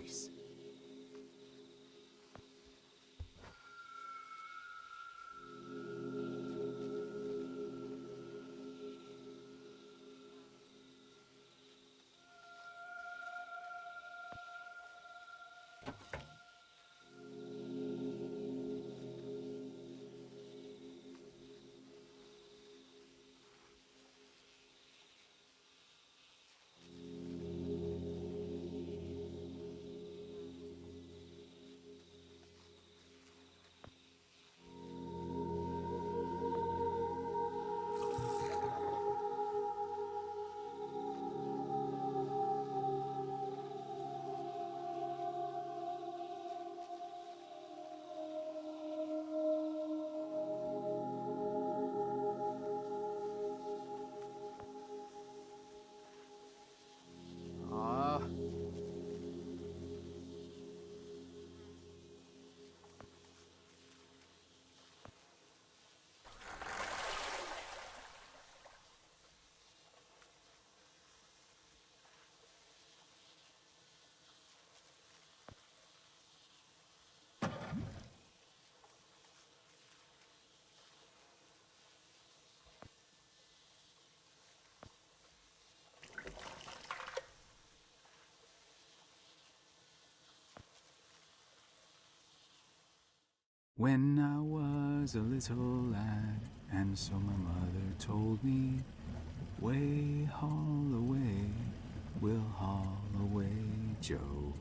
place. Ah, when I was a little lad, and so my mother told me, way haul away, we'll haul away, Joe.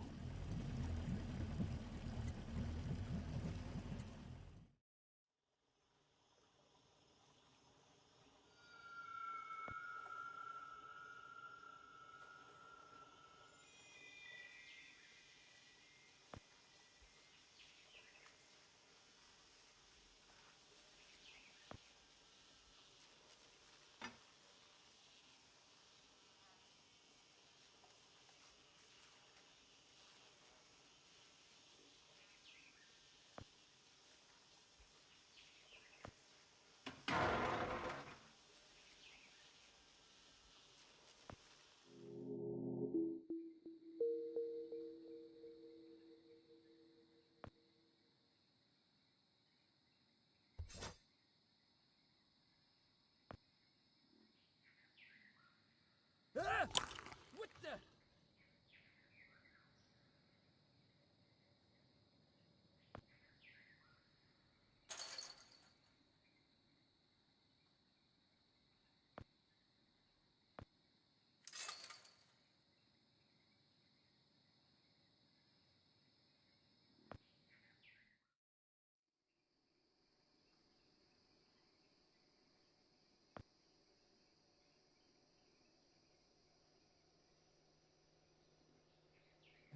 Ah! What the?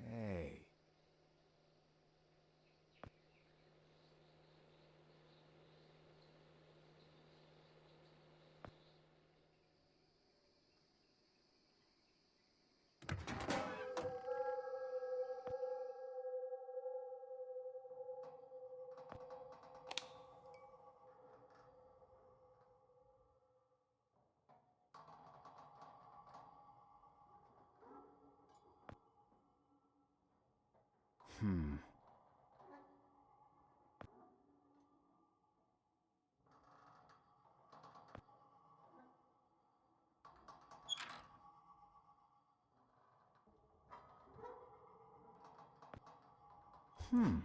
Hey. Hmm. Hmm.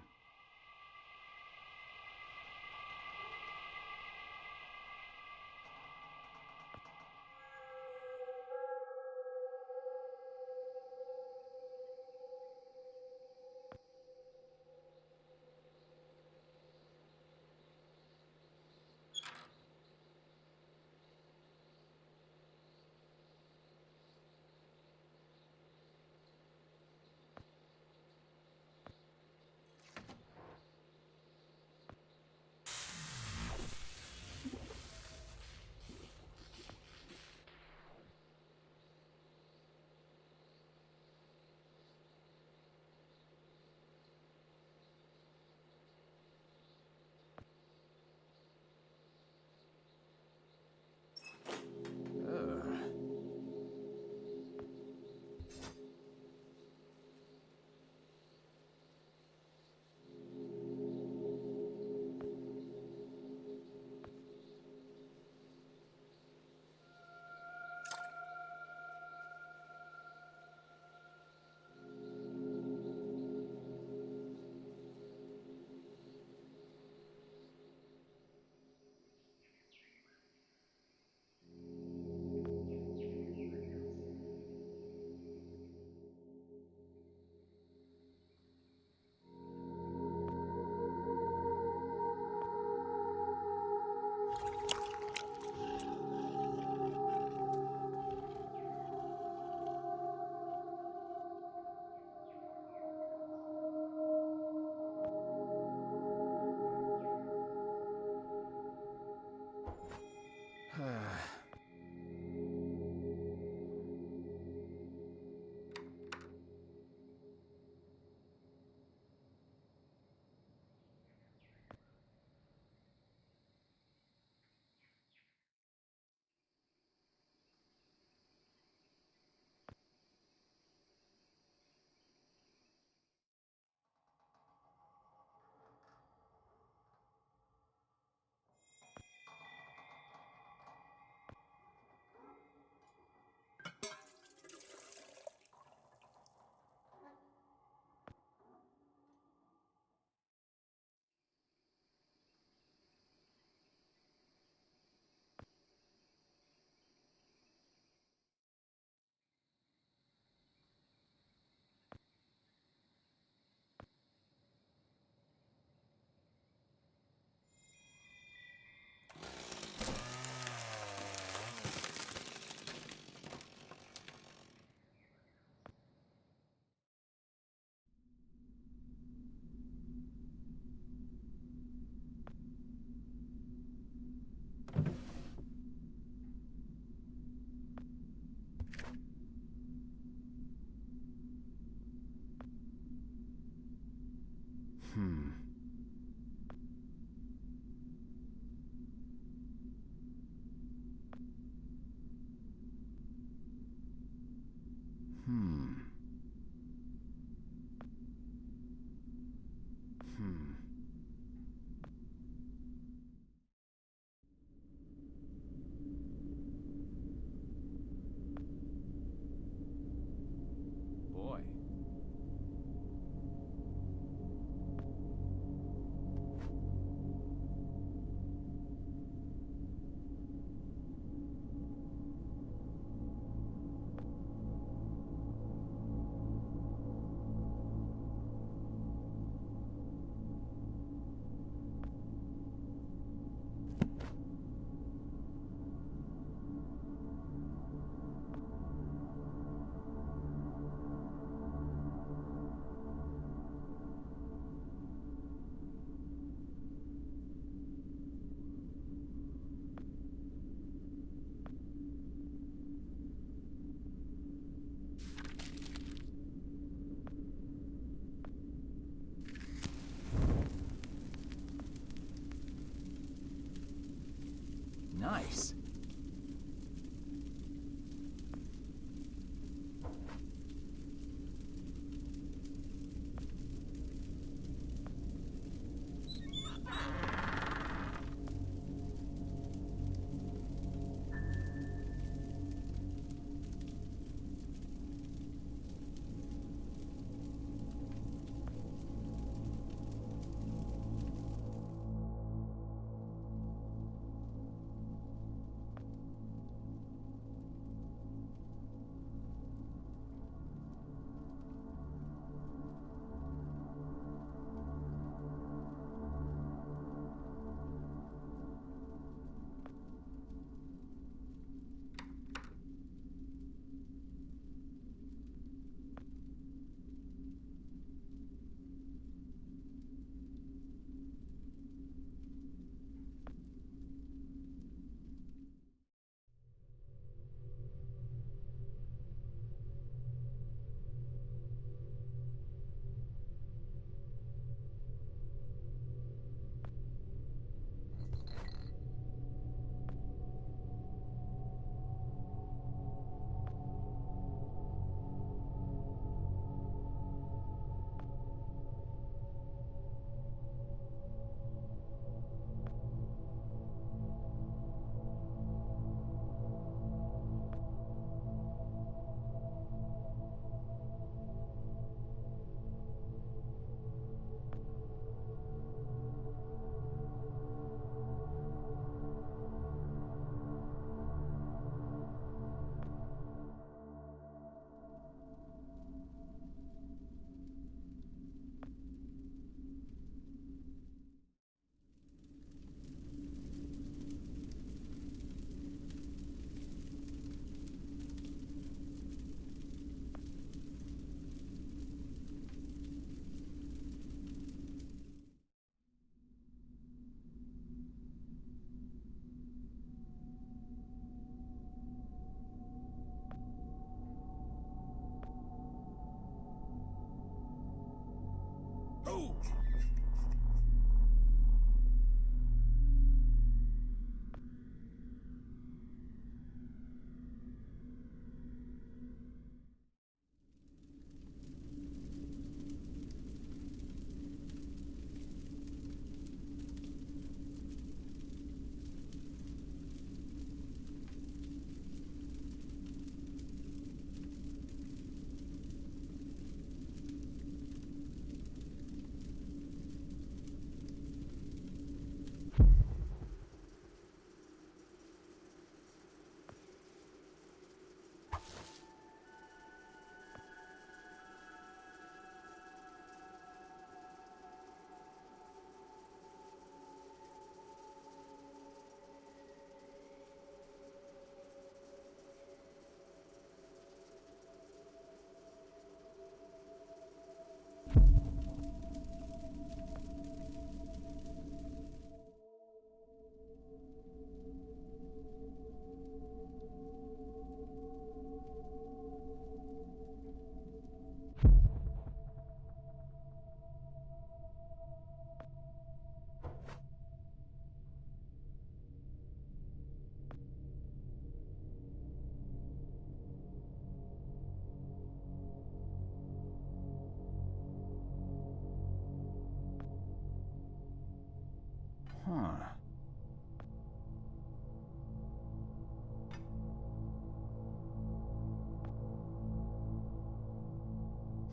Hmm. Hmm. Hmm. Boy. Nice.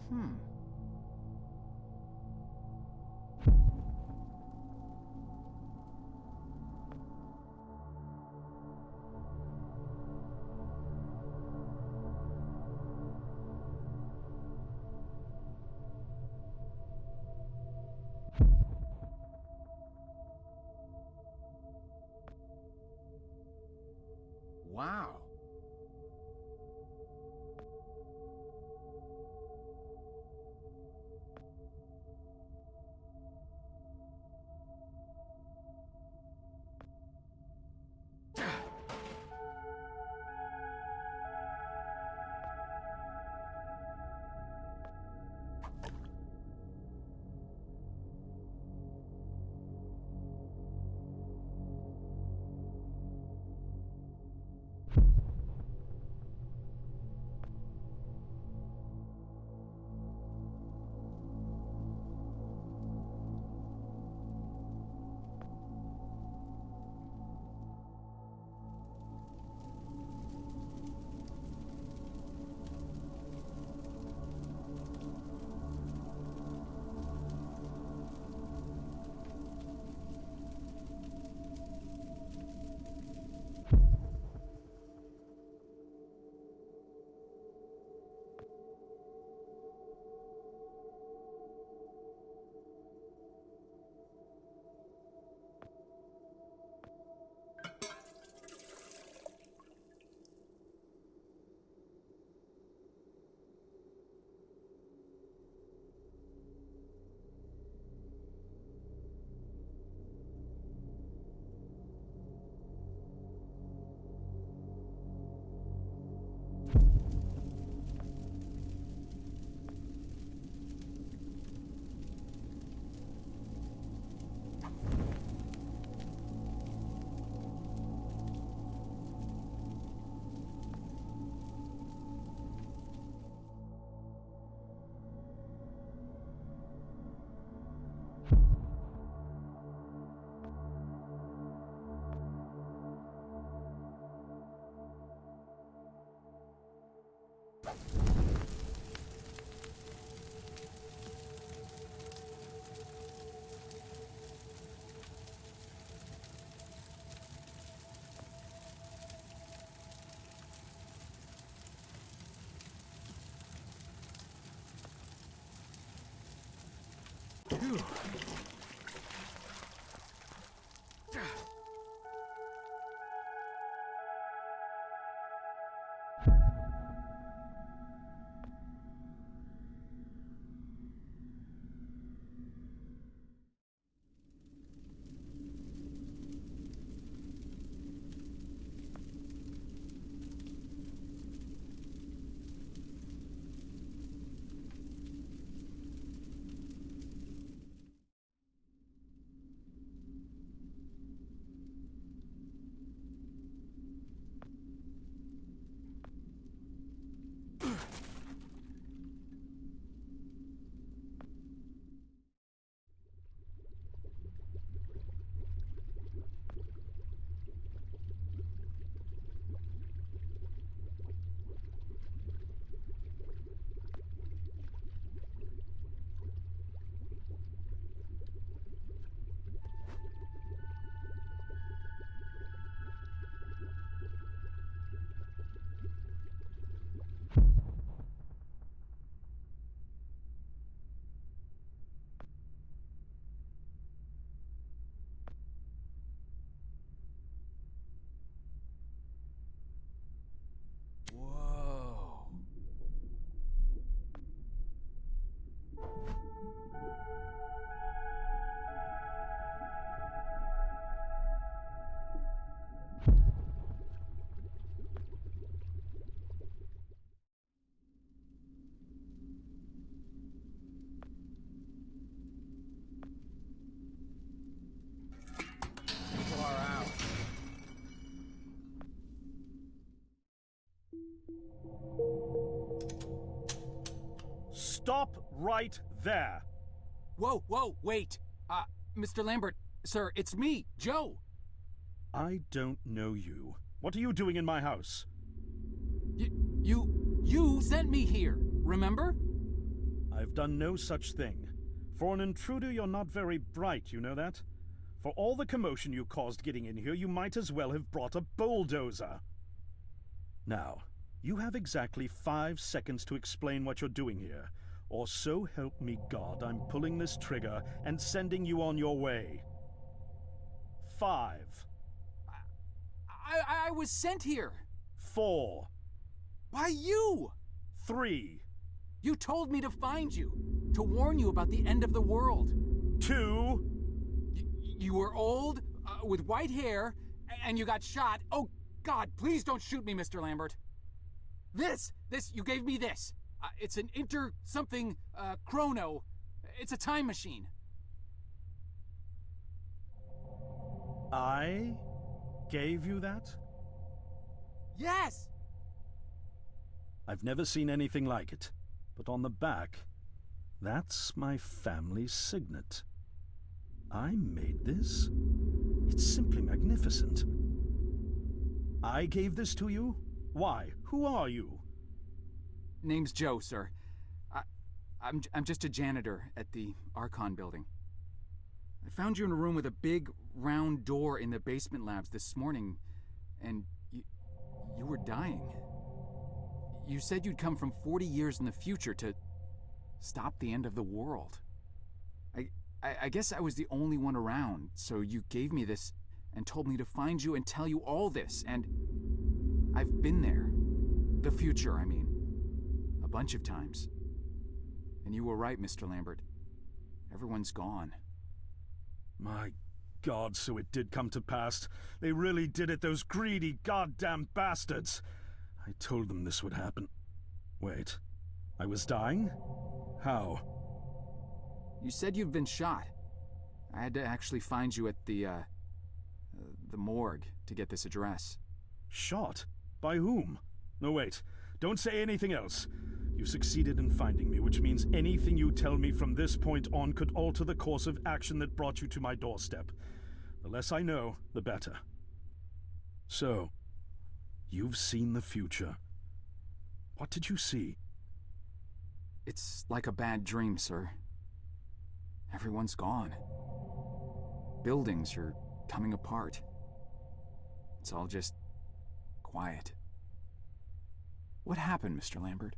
Hmm. Wow. Phew. Whoa. People are out. Stop right there. Whoa, whoa, wait. Mr. Lambert, sir, it's me, Joe. I don't know you. What are you doing in my house? You sent me here, remember? I've done no such thing. For an intruder, you're not very bright, you know that? For all the commotion you caused getting in here, you might as well have brought a bulldozer. Now, you have exactly 5 seconds to explain what you're doing here. Or so help me God, I'm pulling this trigger and sending you on your way. 5. I was sent here. 4. By you! 3. You told me to find you, to warn you about the end of the world. 2. You were old, with white hair, and you got shot. Oh, God, please don't shoot me, Mr. Lambert. You gave me this. It's an chrono. It's a time machine. I gave you that? Yes! I've never seen anything like it. But on the back, that's my family signet. I made this? It's simply magnificent. I gave this to you? Why? Who are you? Name's Joe, sir. I'm just a janitor at the Archon building. I found you in a room with a big, round door in the basement labs this morning, and you were dying. You said you'd come from 40 years in the future to stop the end of the world. I guess I was the only one around, so you gave me this and told me to find you and tell you all this, and I've been there. The future, I mean. A bunch of times. And you were right, Mr. Lambert. Everyone's gone. My God, so it did come to pass. They really did it, those greedy goddamn bastards. I told them this would happen. Wait, I was dying? How? You said you'd been shot. I had to actually find you at the morgue to get this address. Shot? By whom? No, wait. Don't say anything else. You succeeded in finding me, which means anything you tell me from this point on could alter the course of action that brought you to my doorstep. The less I know, the better. So, you've seen the future. What did you see? It's like a bad dream, sir. Everyone's gone. Buildings are coming apart. It's all just quiet. What happened, Mr. Lambert?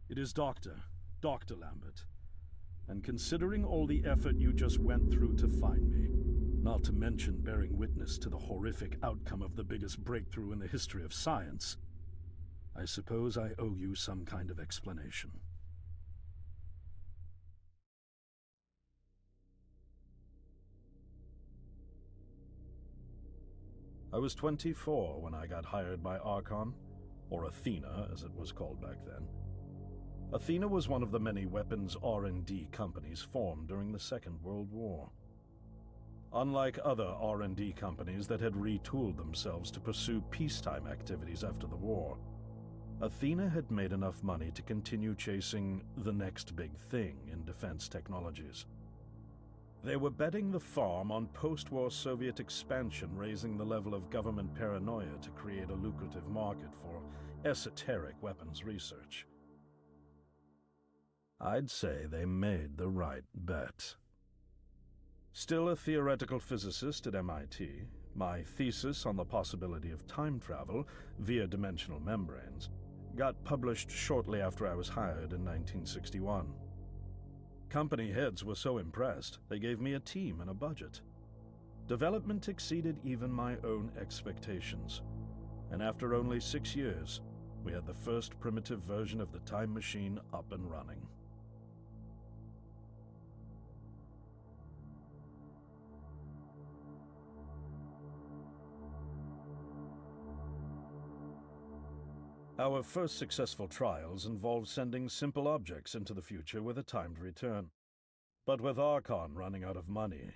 It is Dr. Lambert. And considering all the effort you just went through to find me, not to mention bearing witness to the horrific outcome of the biggest breakthrough in the history of science, I suppose I owe you some kind of explanation. I was 24 when I got hired by Archon, or Athena as it was called back then. Athena was one of the many weapons R&D companies formed during the Second World War. Unlike other R&D companies that had retooled themselves to pursue peacetime activities after the war, Athena had made enough money to continue chasing the next big thing in defense technologies. They were betting the farm on post-war Soviet expansion, raising the level of government paranoia to create a lucrative market for esoteric weapons research. I'd say they made the right bet. Still a theoretical physicist at MIT, my thesis on the possibility of time travel via dimensional membranes got published shortly after I was hired in 1961. Company heads were so impressed, they gave me a team and a budget. Development exceeded even my own expectations, and after only 6 years, we had the first primitive version of the time machine up and running. Our first successful trials involved sending simple objects into the future with a timed return. But with Archon running out of money,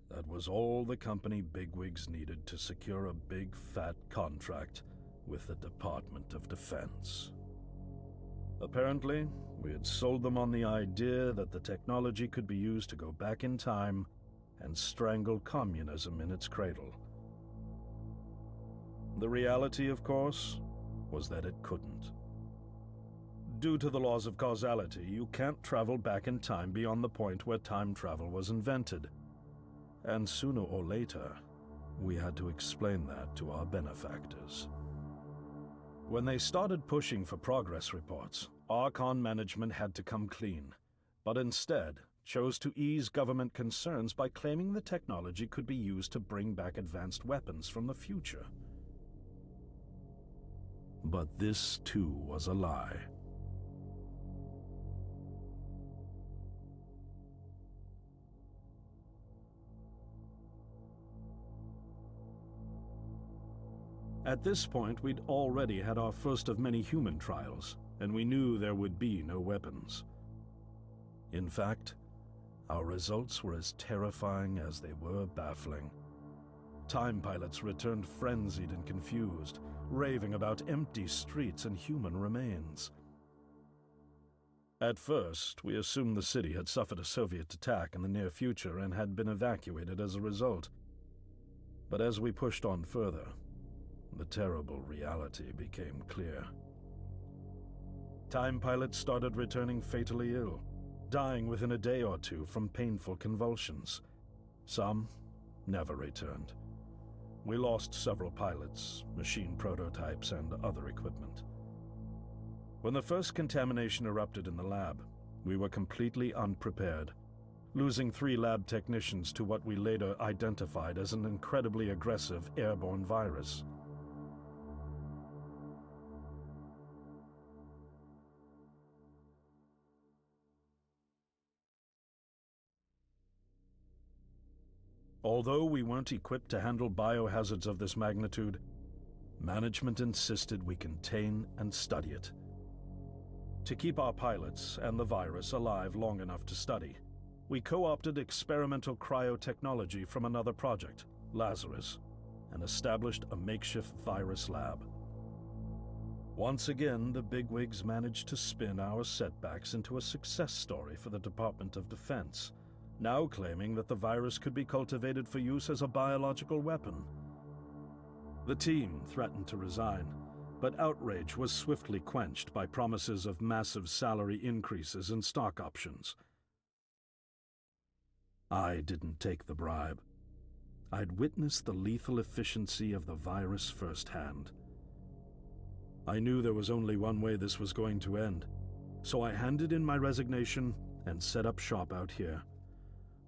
that was all the company bigwigs needed to secure a big fat contract with the Department of Defense. Apparently, we had sold them on the idea that the technology could be used to go back in time and strangle communism in its cradle. The reality, of course, was that it couldn't. due to the laws of causality, you can't travel back in time beyond the point where time travel was invented. And sooner or later, we had to explain that to our benefactors. When they started pushing for progress reports, Archon management had to come clean, but instead chose to ease government concerns by claiming the technology could be used to bring back advanced weapons from the future. But this too was a lie. At this point, we'd already had our first of many human trials, and we knew there would be no weapons. In fact, our results were as terrifying as they were baffling. Time pilots returned frenzied and confused, raving about empty streets and human remains. At first, we assumed the city had suffered a Soviet attack in the near future and had been evacuated as a result. But as we pushed on further, the terrible reality became clear. Time pilots started returning fatally ill, dying within a day or two from painful convulsions. Some never returned. We lost several pilots, machine prototypes, and other equipment. When the first contamination erupted in the lab, we were completely unprepared, losing 3 lab technicians to what we later identified as an incredibly aggressive airborne virus. Although we weren't equipped to handle biohazards of this magnitude, management insisted we contain and study it. To keep our pilots and the virus alive long enough to study, we co-opted experimental cryotechnology from another project, Lazarus, and established a makeshift virus lab. Once again, the bigwigs managed to spin our setbacks into a success story for the Department of Defense, now claiming that the virus could be cultivated for use as a biological weapon. The team threatened to resign, but outrage was swiftly quenched by promises of massive salary increases and stock options. I didn't take the bribe. I'd witnessed the lethal efficiency of the virus firsthand. I knew there was only one way this was going to end, so I handed in my resignation and set up shop out here.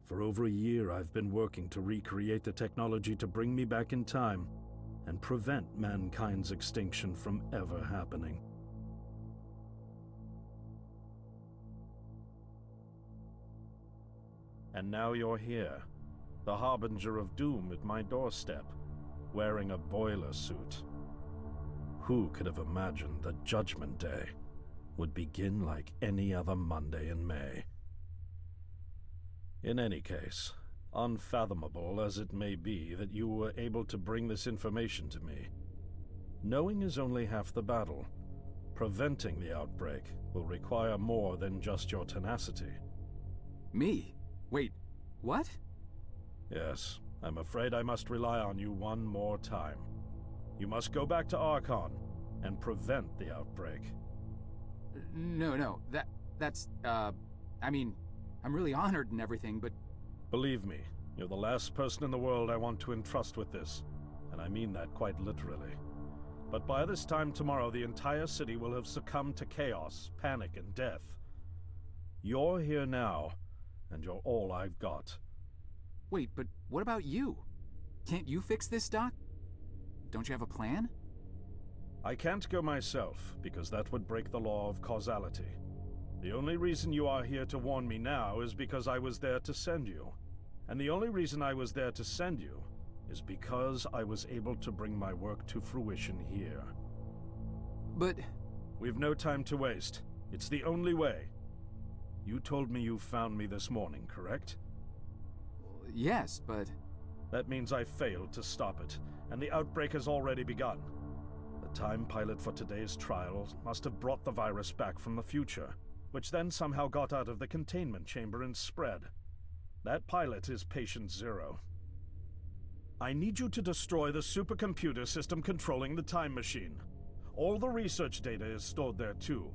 For over a year, I've been working to recreate the technology to bring me back in time and prevent mankind's extinction from ever happening. And now you're here, the harbinger of doom at my doorstep, wearing a boiler suit. Who could have imagined that Judgment Day would begin like any other Monday in May? In any case, unfathomable as it may be that you were able to bring this information to me, knowing is only half the battle. Preventing the outbreak will require more than just your tenacity. Me? Wait, what? Yes, I'm afraid I must rely on you one more time. You must go back to Archon and prevent the outbreak. No, that's, I mean, I'm really honored and everything, but... Believe me, you're the last person in the world I want to entrust with this, and I mean that quite literally. But by this time tomorrow, the entire city will have succumbed to chaos, panic, and death. You're here now, and you're all I've got. Wait, but what about you? Can't you fix this, Doc? Don't you have a plan? I can't go myself, because that would break the law of causality. The only reason you are here to warn me now is because I was there to send you. And the only reason I was there to send you is because I was able to bring my work to fruition here. But... We've no time to waste. It's the only way. You told me you found me this morning, correct? Yes, but... That means I failed to stop it, and the outbreak has already begun. The time pilot for today's trials must have brought the virus back from the future, which then somehow got out of the containment chamber and spread. That pilot is Patient Zero. I need you to destroy the supercomputer system controlling the time machine. All the research data is stored there too.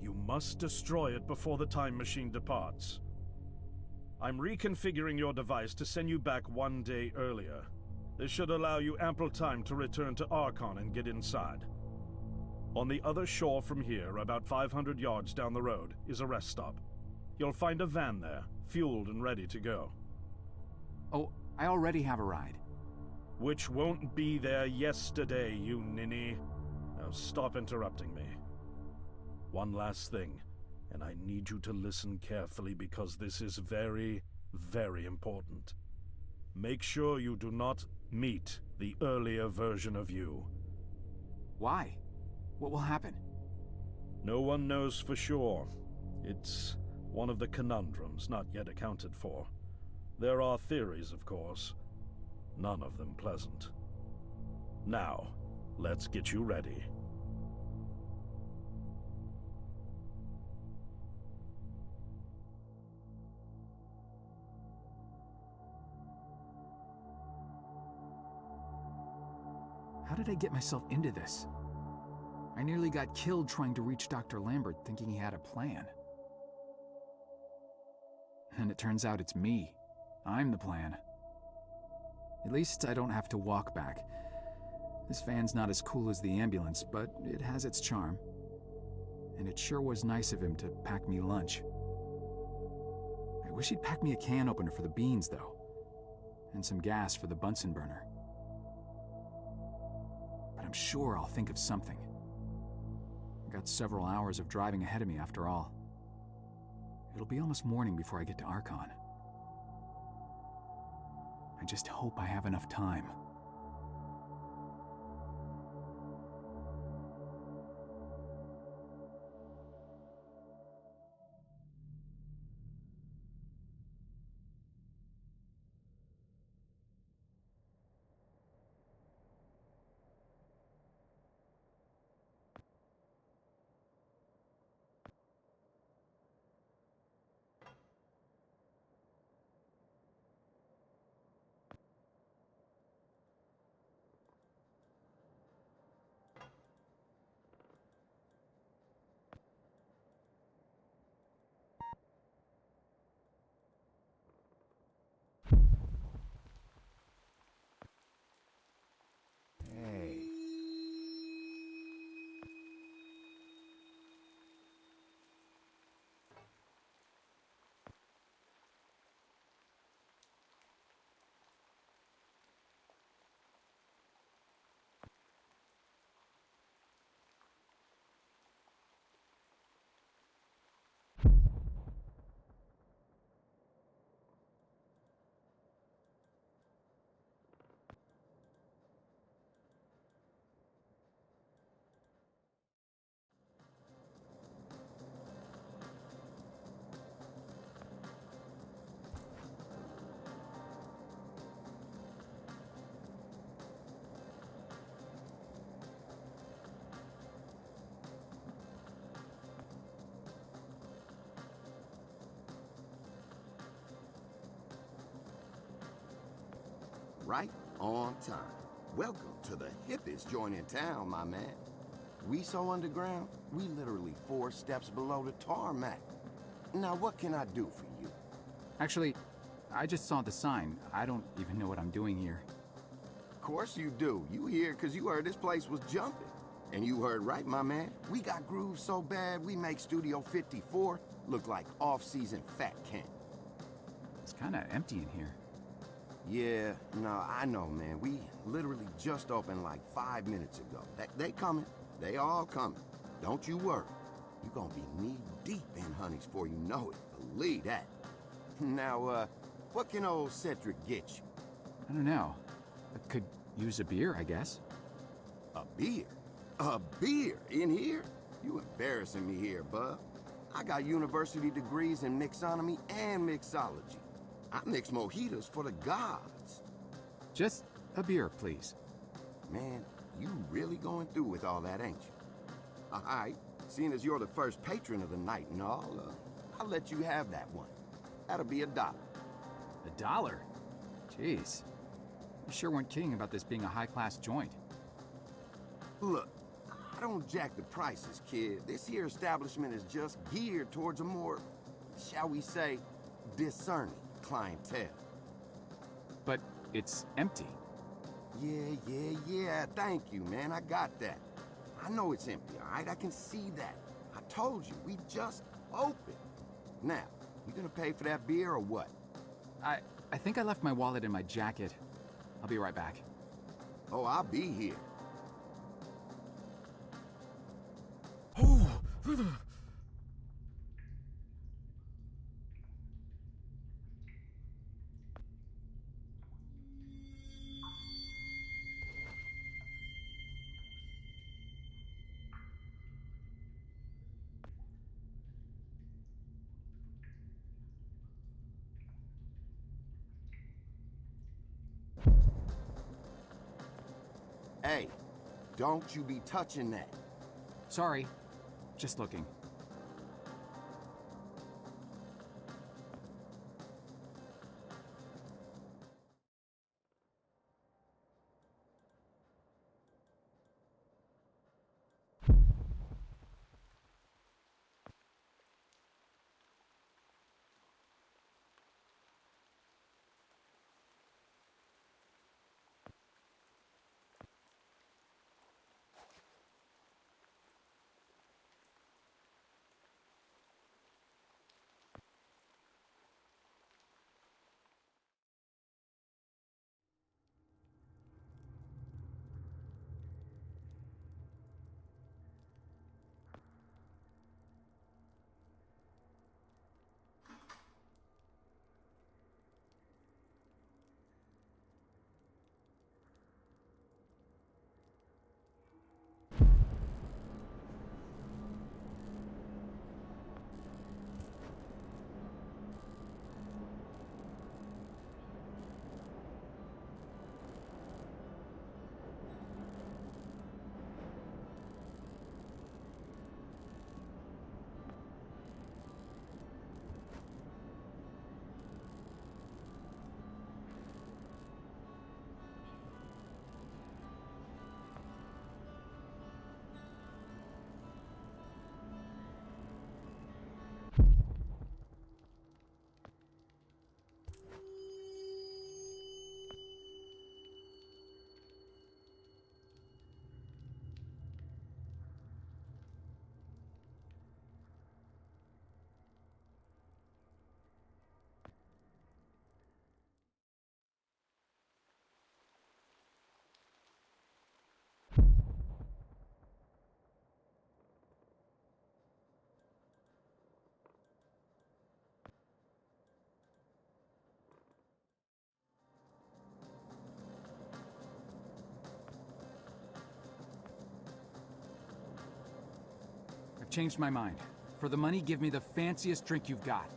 You must destroy it before the time machine departs. I'm reconfiguring your device to send you back 1 day earlier. This should allow you ample time to return to Archon and get inside. On the other shore from here, about 500 yards down the road, is a rest stop. You'll find a van there, fueled and ready to go. Oh, I already have a ride. Which won't be there yesterday, you ninny. Now stop interrupting me. One last thing, and I need you to listen carefully because this is very, very important. Make sure you do not meet the earlier version of you. Why? What will happen? No one knows for sure. It's one of the conundrums not yet accounted for. There are theories, of course. None of them pleasant. Now, let's get you ready. How did I get myself into this? I nearly got killed trying to reach Dr. Lambert thinking he had a plan. And it turns out it's me. I'm the plan. At least I don't have to walk back. This van's not as cool as the ambulance, but it has its charm. And it sure was nice of him to pack me lunch. I wish he'd pack me a can opener for the beans, though. And some gas for the Bunsen burner. But I'm sure I'll think of something. I got several hours of driving ahead of me after all. It'll be almost morning before I get to Archon. I just hope I have enough time. Hey. Right on time. Welcome to the hippest joint in town, my man. We so underground, we literally 4 steps below the tarmac. Now what can I do for you? Actually, I just saw the sign. I don't even know what I'm doing here. Of course you do. You here because you heard this place was jumping. And you heard right, my man. We got grooves so bad, we make Studio 54 look like off-season Fat Kent. It's kinda empty in here. Yeah, no, I know, man. We literally just opened like 5 minutes ago. They coming. They all coming. Don't you worry. You gonna be knee-deep in honeys before you know it. Believe that. Now, what can old Cedric get you? I don't know. I could use a beer, I guess. A beer? A beer in here? You embarrassing me here, bub. I got university degrees in mixonomy and mixology. I mix mojitos for the gods. Just a beer, please. Man, you really going through with all that, ain't you? All right, seeing as you're the first patron of the night and all, I'll let you have that one. That'll be $1. $1? Jeez. You sure weren't kidding about this being a high-class joint. Look, I don't jack the prices, kid. This here establishment is just geared towards a more, shall we say, discerning clientele. But it's empty. Yeah. Thank you, man. I got that. I know it's empty, all right? I can see that. I told you, we just opened. Now, you gonna pay for that beer or what? I think I left my wallet in my jacket. I'll be right back. Oh, I'll be here. Oh! Hey, don't you be touching that. Sorry. Just looking. I've changed my mind. For the money, give me the fanciest drink you've got.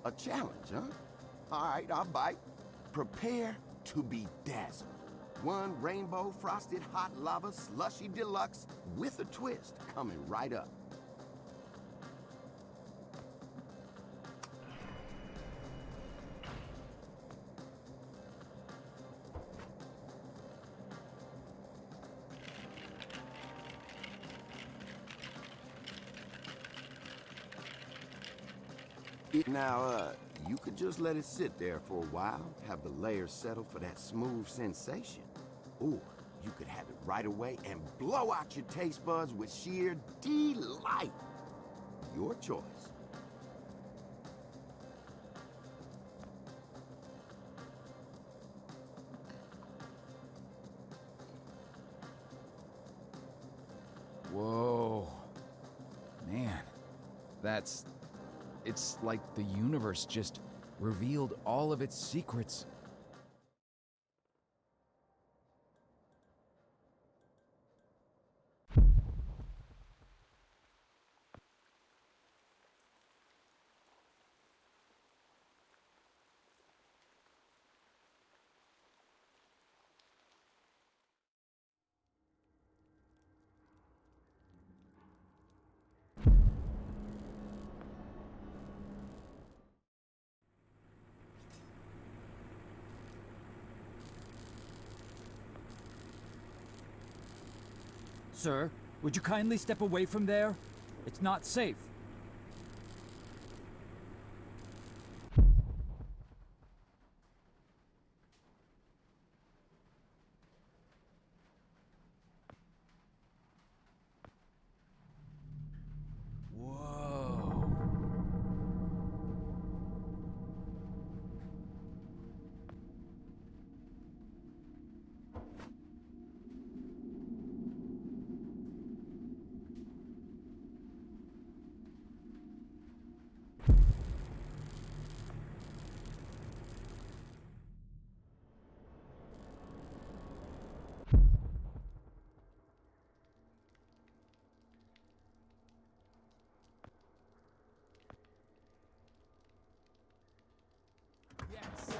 A challenge, huh? All right, I'll bite. Prepare to be dazzled. One rainbow frosted hot lava slushy deluxe with a twist coming right up. Now, you could just let it sit there for a while, have the layers settle for that smooth sensation. Or you could have it right away and blow out your taste buds with sheer delight. Your choice. Whoa. Man, it's like the universe just revealed all of its secrets. Sir, Would you kindly step away from there? It's not safe. Whoa. Yes.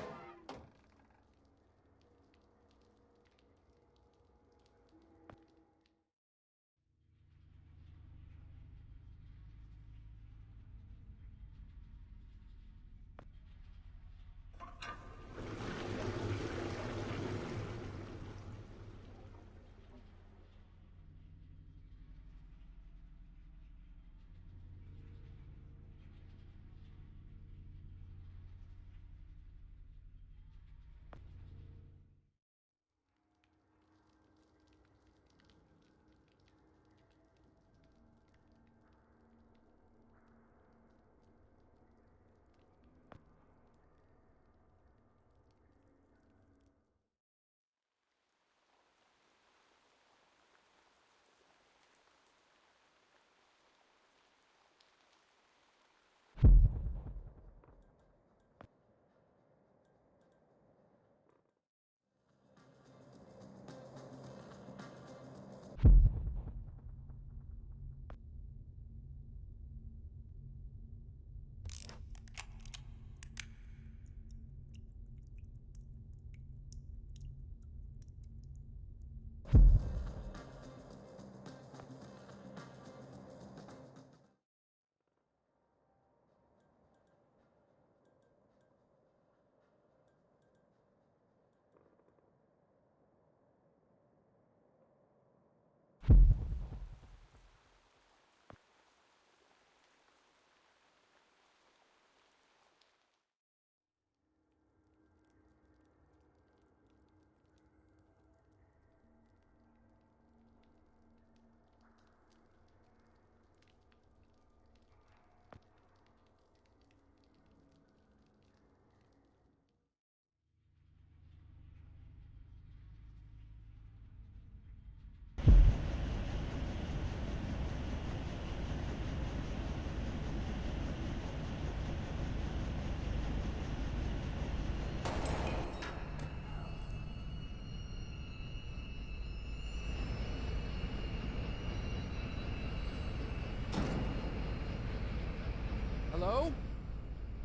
Hello?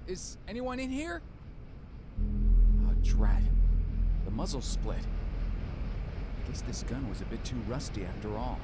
Is anyone in here? Oh, drat. The muzzle's split. I guess this gun was a bit too rusty after all.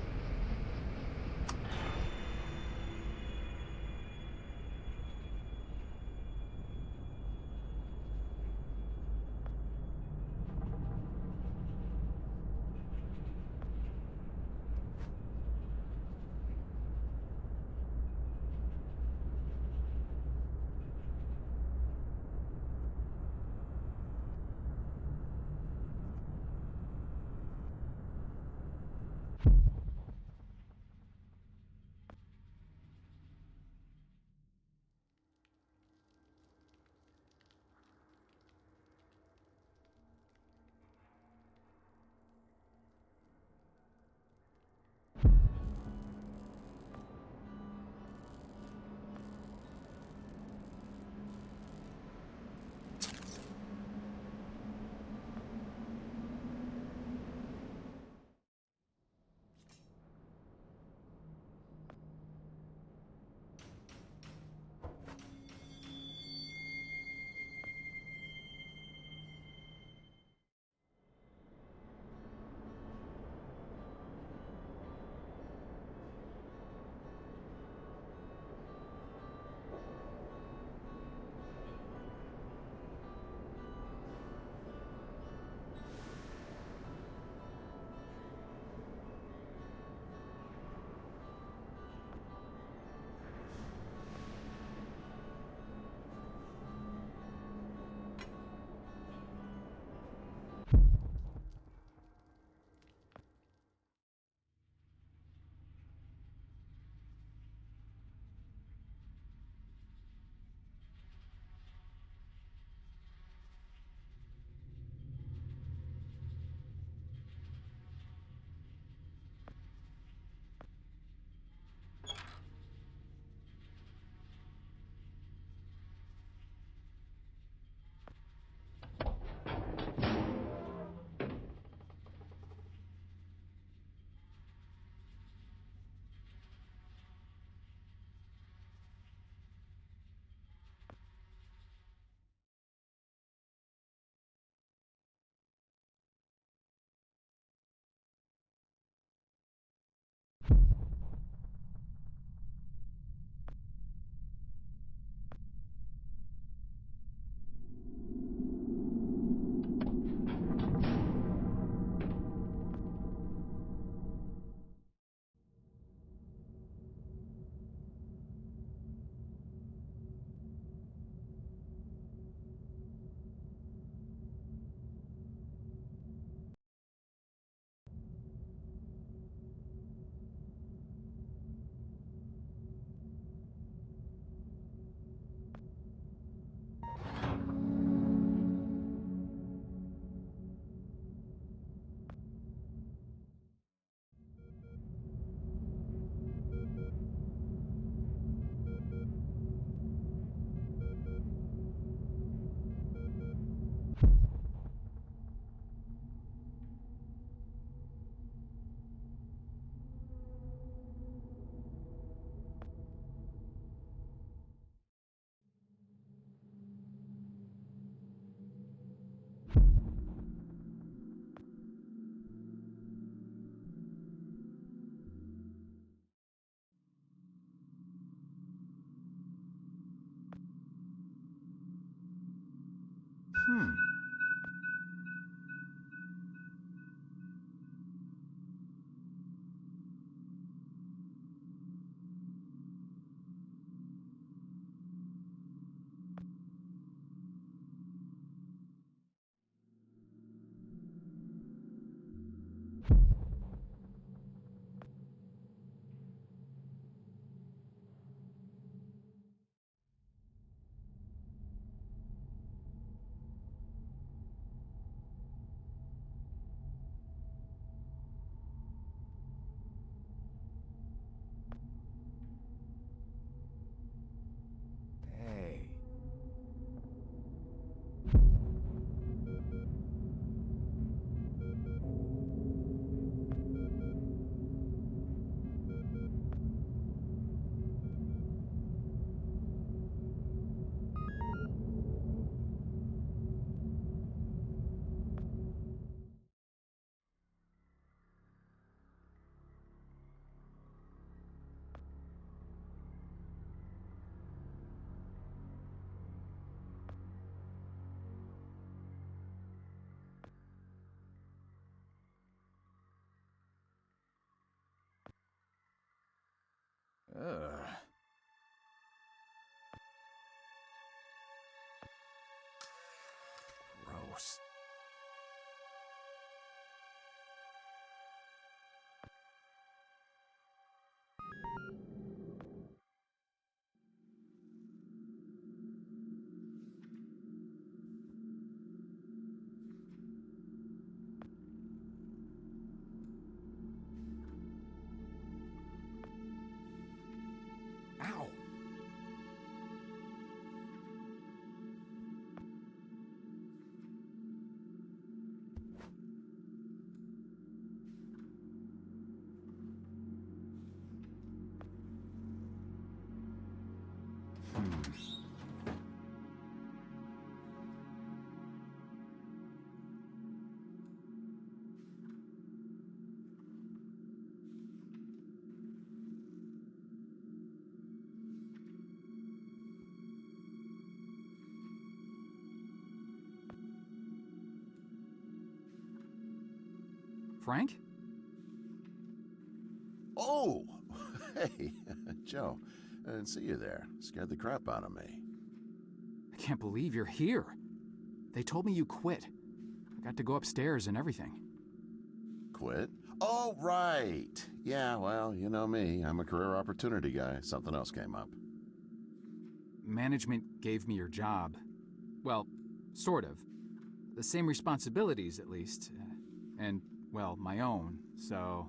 Frank? Oh! Hey, Joe. I didn't see you there. Scared the crap out of me. I can't believe you're here. They told me you quit. I got to go upstairs and everything. Quit? Oh, right. Yeah, well, you know me. I'm a career opportunity guy. Something else came up. Management gave me your job. Well, sort of. The same responsibilities, at least. And, well, my own, so...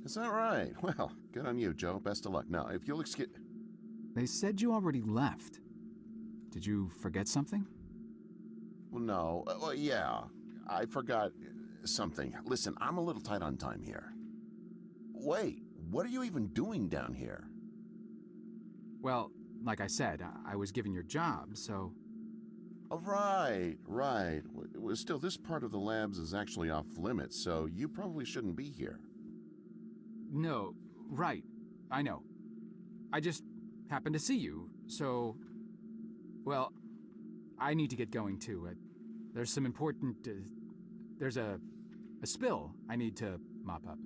Is that right? Well, good on you, Joe. Best of luck. Now, if you'll excuse... They said you already left. Did you forget something? Well, no. Well, yeah. I forgot something. Listen, I'm a little tight on time here. Wait, what are you even doing down here? Well, like I said, I was given your job, so... Oh, right. Well, still, this part of the labs is actually off limits, so you probably shouldn't be here. No, right. I know. I just happened to see you, so... Well, I need to get going too. There's some important... there's a spill I need to mop up.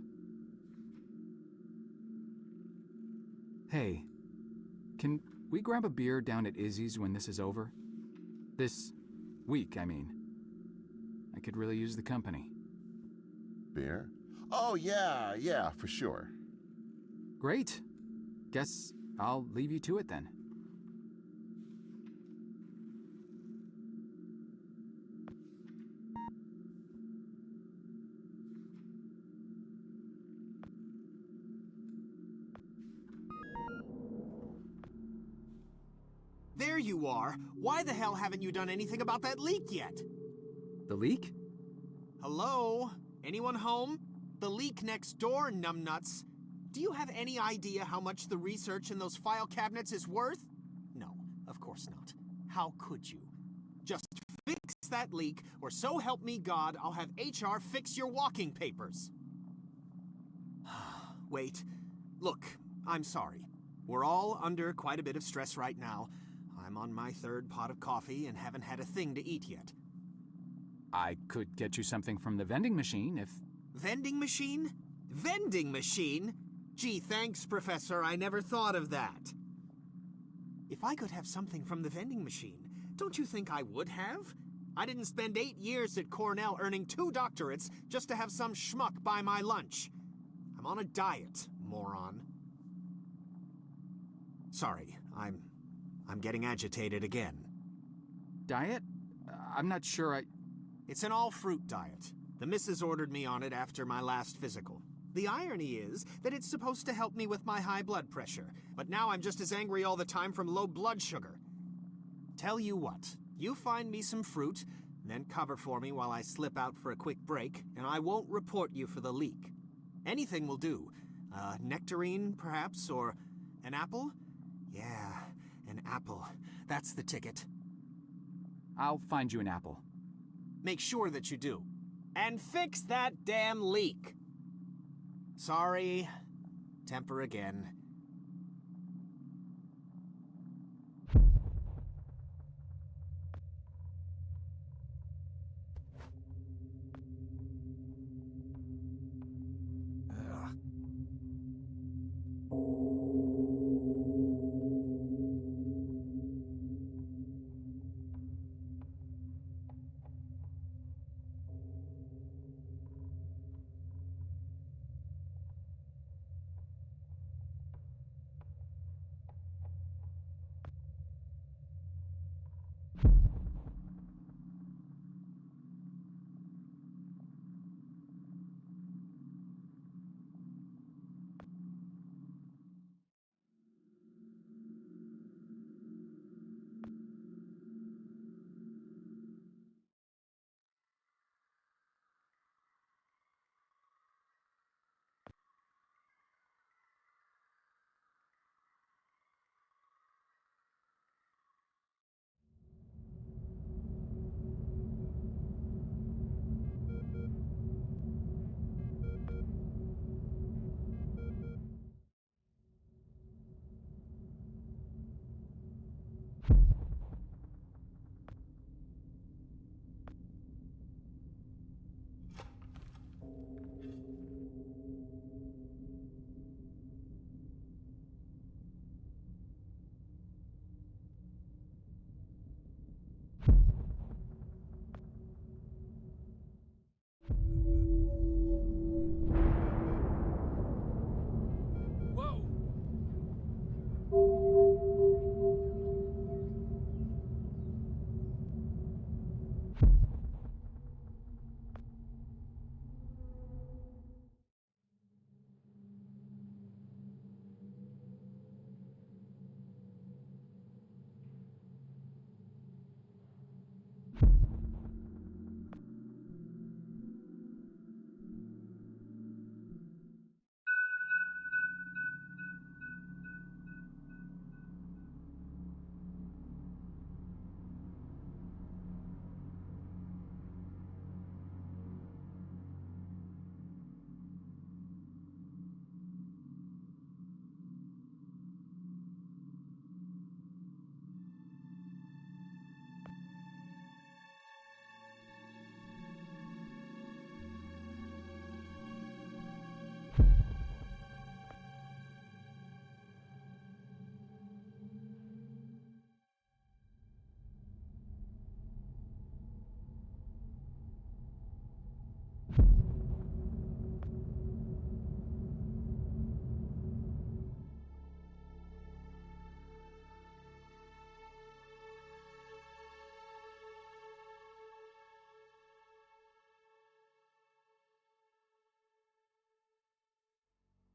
Hey, can we grab a beer down at Izzy's when this is over? This week, I mean. I could really use the company. Beer? Oh, yeah, for sure. Great. Guess I'll leave you to it then. There you are. Why the hell haven't you done anything about that leak yet? The leak? Hello? Anyone home? The leak next door, numbnuts. Do you have any idea how much the research in those file cabinets is worth? No, of course not. How could you? Just fix that leak, or so help me God, I'll have HR fix your walking papers. Wait. Look, I'm sorry. We're all under quite a bit of stress right now. I'm on my third pot of coffee and haven't had a thing to eat yet. I could get you something from the vending machine if... Vending machine? Vending machine? Gee, thanks, Professor. I never thought of that. If I could have something from the vending machine, don't you think I would have? I didn't spend 8 years at Cornell earning 2 doctorates just to have some schmuck buy my lunch. I'm on a diet, moron. Sorry, I'm getting agitated again. Diet? I'm not sure It's an all-fruit diet. The missus ordered me on it after my last physical. The irony is that it's supposed to help me with my high blood pressure, but now I'm just as angry all the time from low blood sugar. Tell you what, you find me some fruit, then cover for me while I slip out for a quick break, and I won't report you for the leak. Anything will do. Nectarine, perhaps, or an apple? Yeah, an apple. That's the ticket. I'll find you an apple. Make sure that you do. And fix that damn leak. Sorry. Temper again.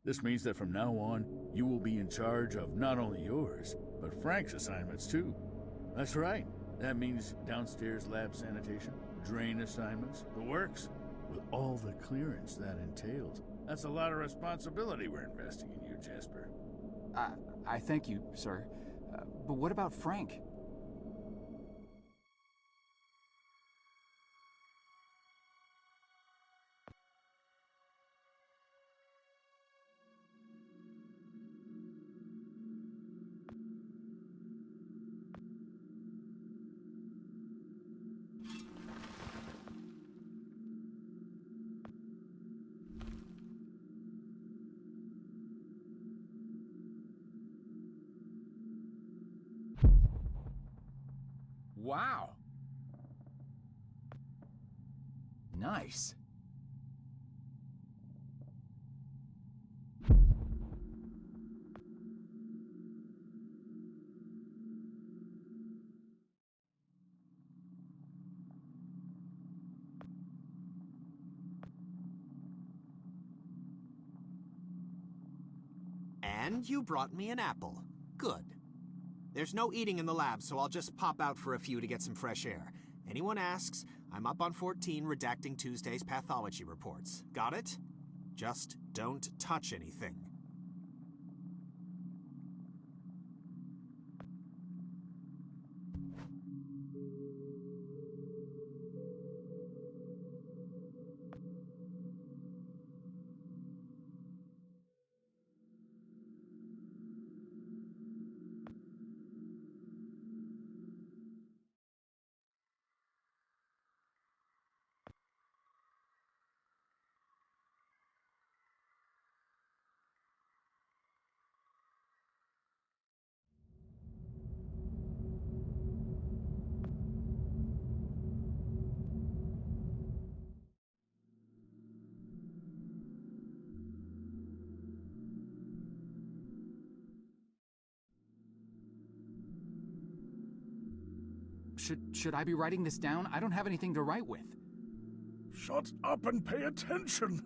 This means that from now on, you will be in charge of not only yours, but Frank's assignments too. That's right. That means downstairs lab sanitation, drain assignments, the works, with all the clearance that entails. That's a lot of responsibility we're investing in you, Jasper. I thank you, sir. But what about Frank? Wow. Nice. And you brought me an apple. Good. There's no eating in the lab, so I'll just pop out for a few to get some fresh air. Anyone asks, I'm up on 14 redacting Tuesday's pathology reports. Got it? Just don't touch anything. Should I be writing this down? I don't have anything to write with. Shut up and pay attention!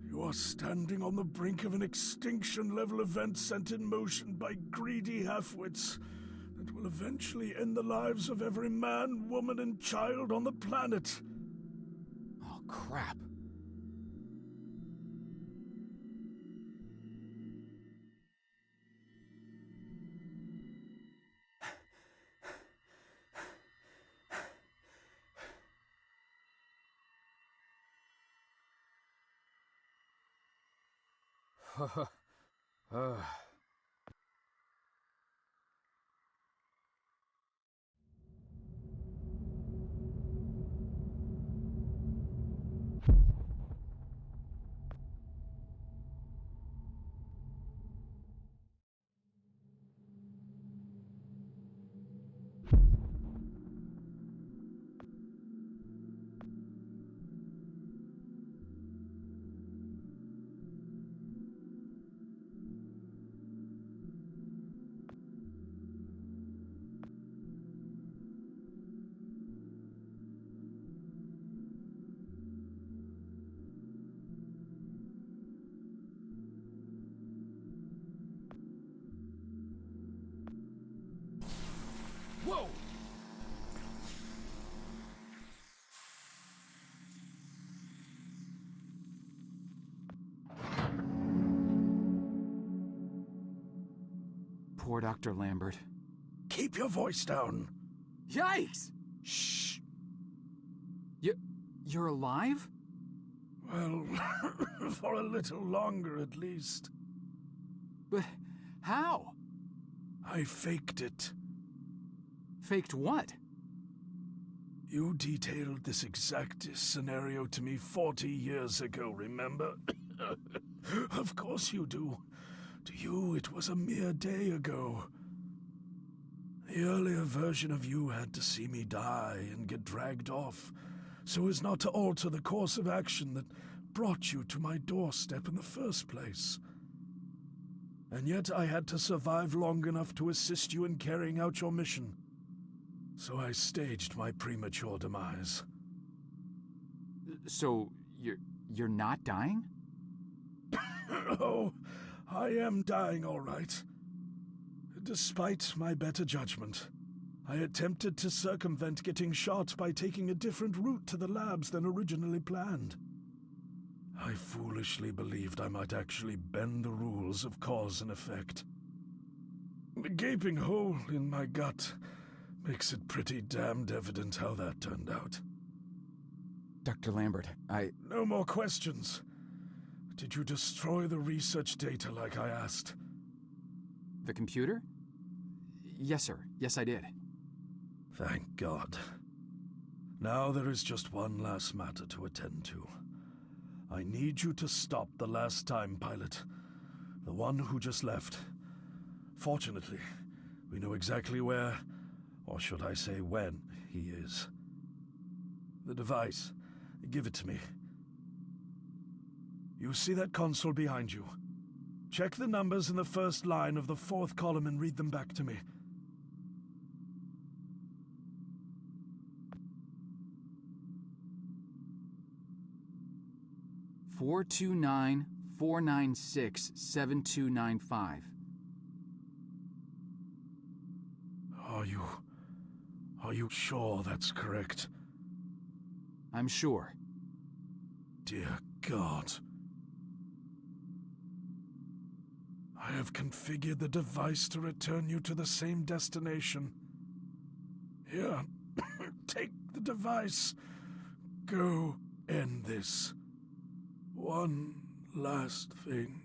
You are standing on the brink of an extinction-level event sent in motion by greedy half-wits that will eventually end the lives of every man, woman, and child on the planet. Oh, crap. Whoa! Poor Dr. Lambert. Keep your voice down. Yikes! Shh. You're alive? Well, for a little longer at least. But how? I faked it. Faked what? You detailed this exact scenario to me 40 years ago, remember? Of course you do. To you, it was a mere day ago. The earlier version of you had to see me die and get dragged off, so as not to alter the course of action that brought you to my doorstep in the first place. And yet I had to survive long enough to assist you in carrying out your mission. So I staged my premature demise. So, you're not dying? Oh, I am dying all right. Despite my better judgment, I attempted to circumvent getting shot by taking a different route to the labs than originally planned. I foolishly believed I might actually bend the rules of cause and effect. The gaping hole in my gut makes it pretty damned evident how that turned out. Dr. Lambert, No more questions. Did you destroy the research data like I asked? The computer? Yes, sir. Yes, I did. Thank God. Now there is just one last matter to attend to. I need you to stop the last time pilot. The one who just left. Fortunately, we know exactly where, or should I say when, he is. The device. Give it to me. You see that console behind you? Check the numbers in the first line of the fourth column and read them back to me. $429-496-7295. Are you sure that's correct? I'm sure. Dear God. I have configured the device to return you to the same destination. Here, take the device. Go end this. One last thing.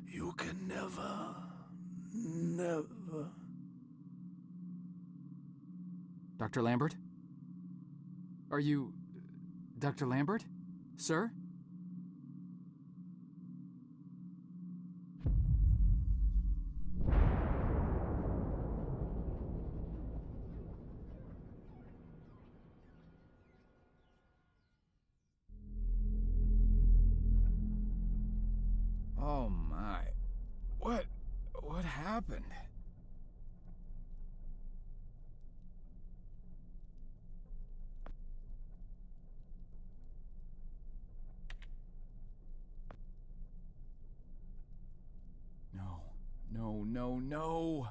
You can never... Dr. Lambert? Are you... Dr. Lambert? Sir? Oh my. What happened? No.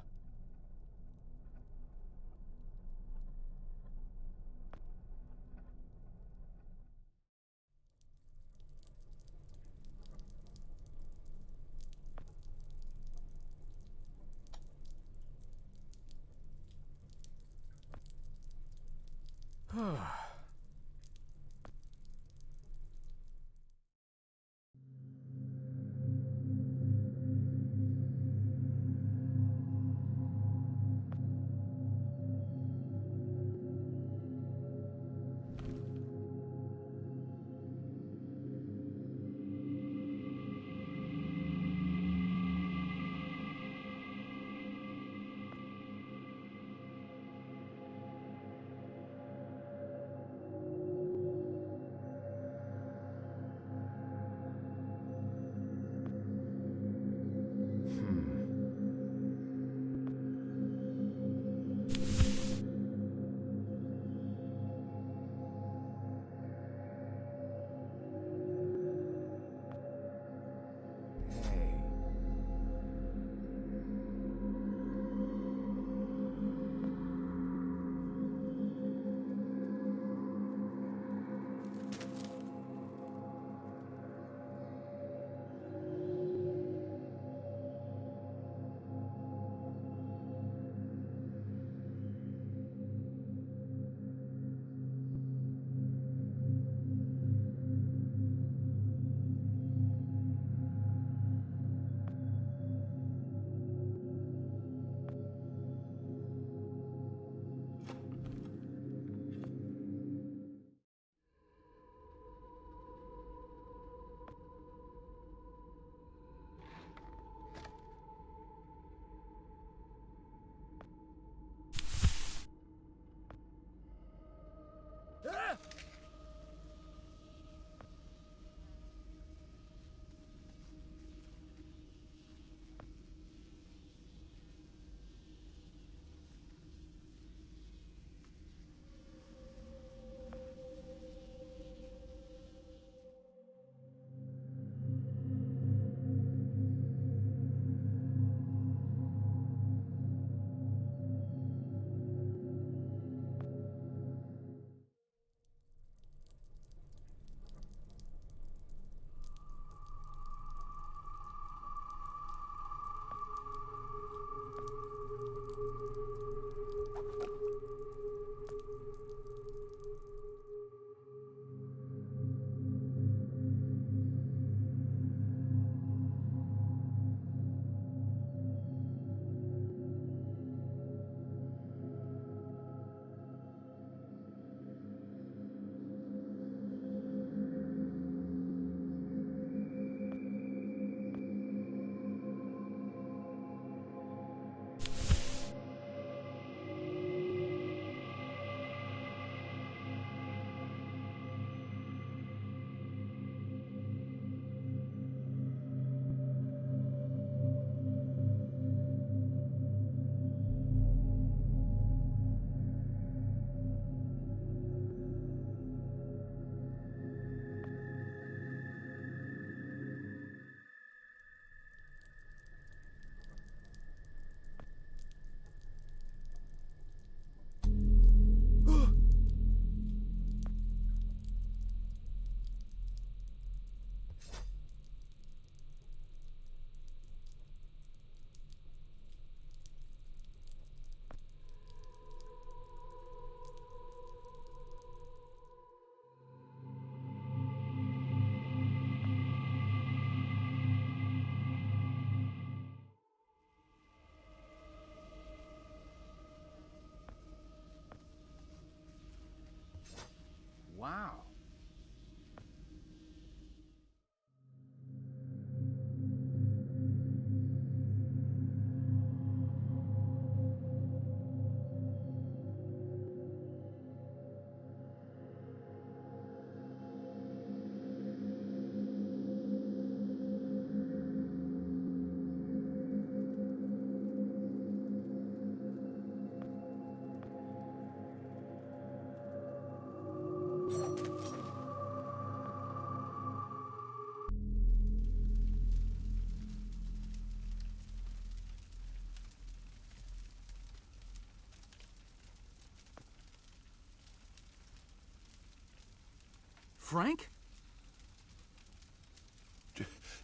Frank?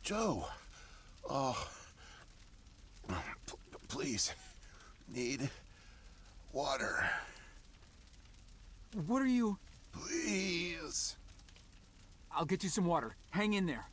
Joe! Oh. Please. Need water. What are you... Please. I'll get you some water. Hang in there.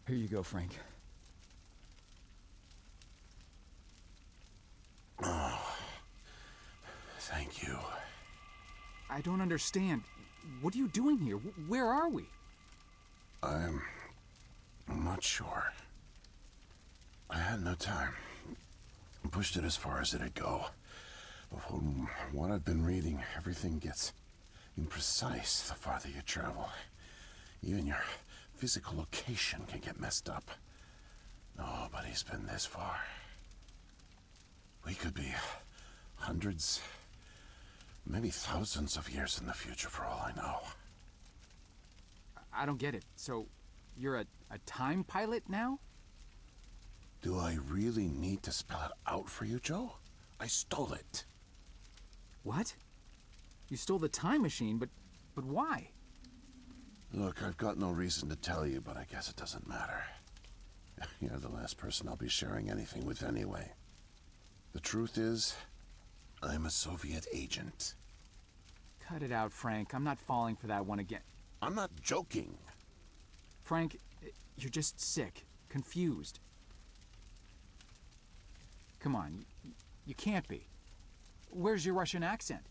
Here you go, Frank. Oh. Thank you. I don't understand. What are you doing here? Where are we? I'm not sure. I had no time. I pushed it as far as it'd go. But from what I've been reading, everything gets imprecise the farther you travel. Even your physical location can get messed up. Nobody's been this far. We could be hundreds, maybe thousands of years in the future for all I know. I don't get it. So, you're a time pilot now? Do I really need to spell it out for you, Joe? I stole it. What? You stole the time machine, but why? Look, I've got no reason to tell you, but I guess it doesn't matter. You're the last person I'll be sharing anything with anyway. The truth is, I'm a Soviet agent. Cut it out, Frank. I'm not falling for that one again. I'm not joking. Frank, you're just sick, confused. Come on, you can't be. Where's your Russian accent?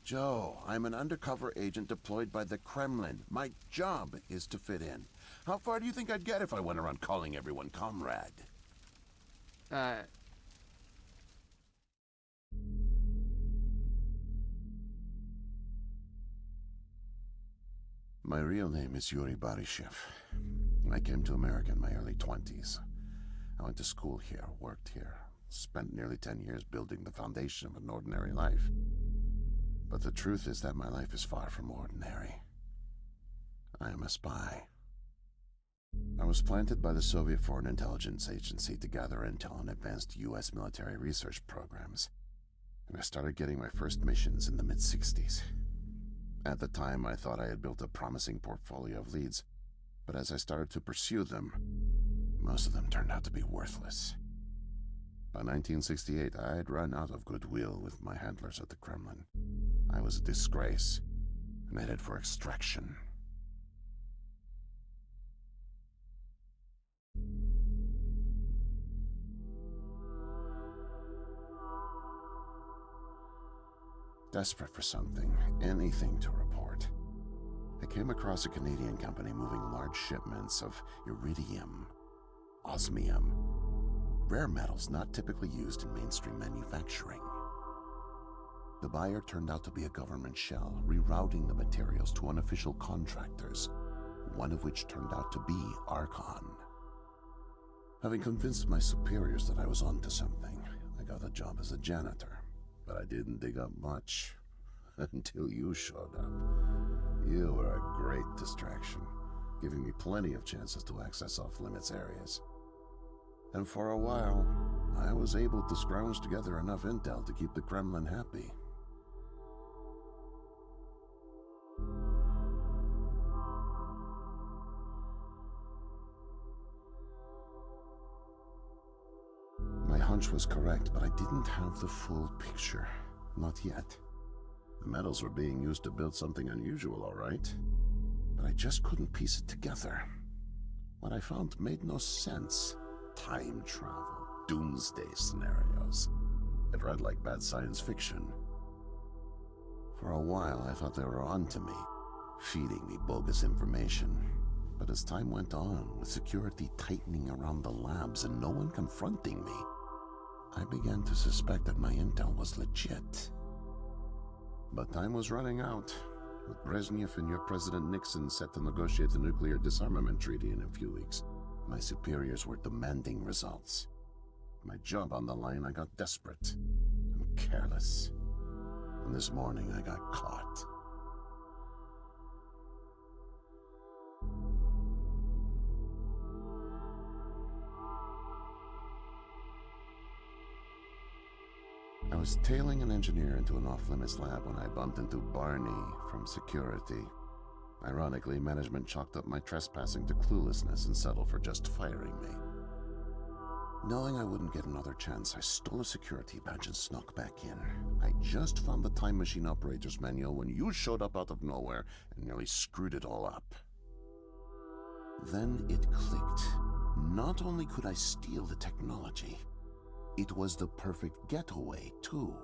Joe, I'm an undercover agent deployed by the Kremlin. My job is to fit in. How far do you think I'd get if I went around calling everyone comrade? My real name is Yuri Barishev. I came to America in my early 20s. I went to school here, worked here, spent nearly 10 years building the foundation of an ordinary life. But the truth is that my life is far from ordinary. I am a spy. I was planted by the Soviet Foreign Intelligence Agency to gather intel on advanced U.S. military research programs, and I started getting my first missions in the mid-60s. At the time, I thought I had built a promising portfolio of leads, but as I started to pursue them, most of them turned out to be worthless. By 1968, I had run out of goodwill with my handlers at the Kremlin. I was a disgrace, and headed for extraction. Desperate for something, anything to report, I came across a Canadian company moving large shipments of iridium, osmium, rare metals not typically used in mainstream manufacturing. The buyer turned out to be a government shell, rerouting the materials to unofficial contractors, one of which turned out to be Archon. Having convinced my superiors that I was onto something, I got a job as a janitor, but I didn't dig up much until you showed up. You were a great distraction, giving me plenty of chances to access off-limits areas. And for a while, I was able to scrounge together enough intel to keep the Kremlin happy. My hunch was correct, but I didn't have the full picture. Not yet. The metals were being used to build something unusual, all right. But I just couldn't piece it together. What I found made no sense. Time travel, doomsday scenarios. It read like bad science fiction. For a while, I thought they were onto me, feeding me bogus information. But as time went on, with security tightening around the labs and no one confronting me, I began to suspect that my intel was legit. But time was running out, with Brezhnev and your President Nixon set to negotiate the nuclear disarmament treaty in a few weeks. My superiors were demanding results. My job on the line, I got desperate and careless. And this morning, I got caught. I was tailing an engineer into an off-limits lab when I bumped into Barney from security. Ironically, management chalked up my trespassing to cluelessness and settled for just firing me. Knowing I wouldn't get another chance, I stole a security badge and snuck back in. I just found the time machine operator's manual when you showed up out of nowhere and nearly screwed it all up. Then it clicked. Not only could I steal the technology, it was the perfect getaway, too.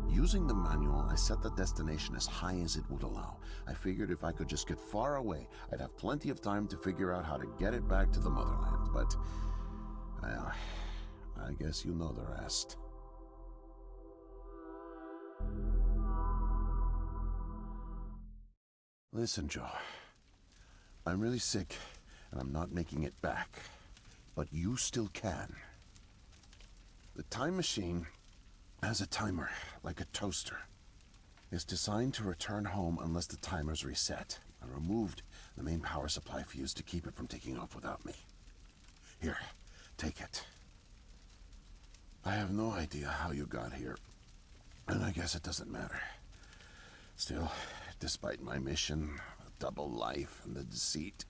Using the manual, I set the destination as high as it would allow. I figured if I could just get far away, I'd have plenty of time to figure out how to get it back to the motherland. But, well, I guess you know the rest. Listen, Joe. I'm really sick, and I'm not making it back. But you still can. The time machine has a timer, like a toaster. It's designed to return home unless the timer's reset. I removed the main power supply fuse to keep it from taking off without me. Here, take it. I have no idea how you got here, and I guess it doesn't matter. Still, despite my mission, a double life, and the deceit,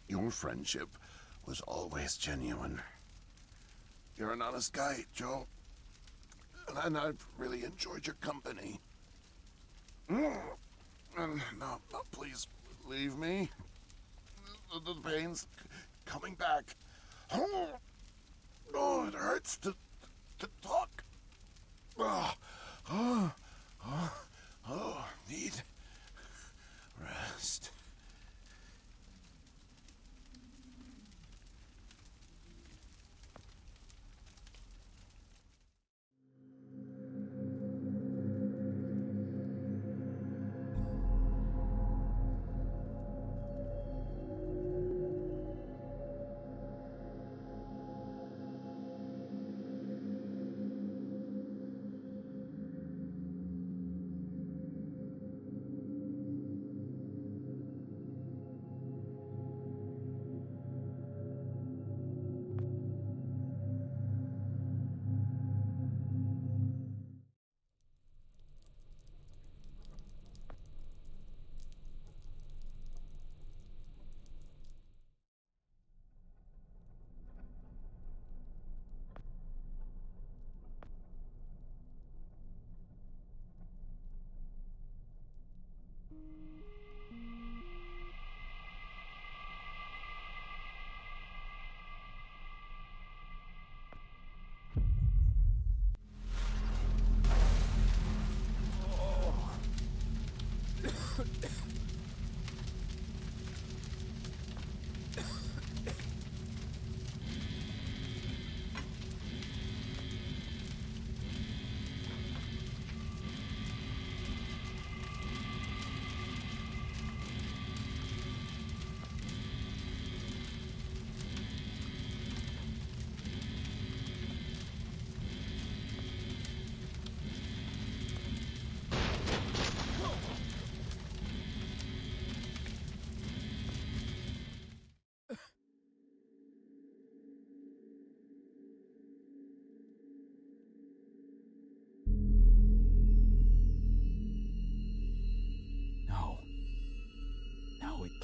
your friendship was always genuine. You're an honest guy, Joe. And I've really enjoyed your company. And now, please, leave me. The pain's coming back. Oh, it hurts to talk. Need rest.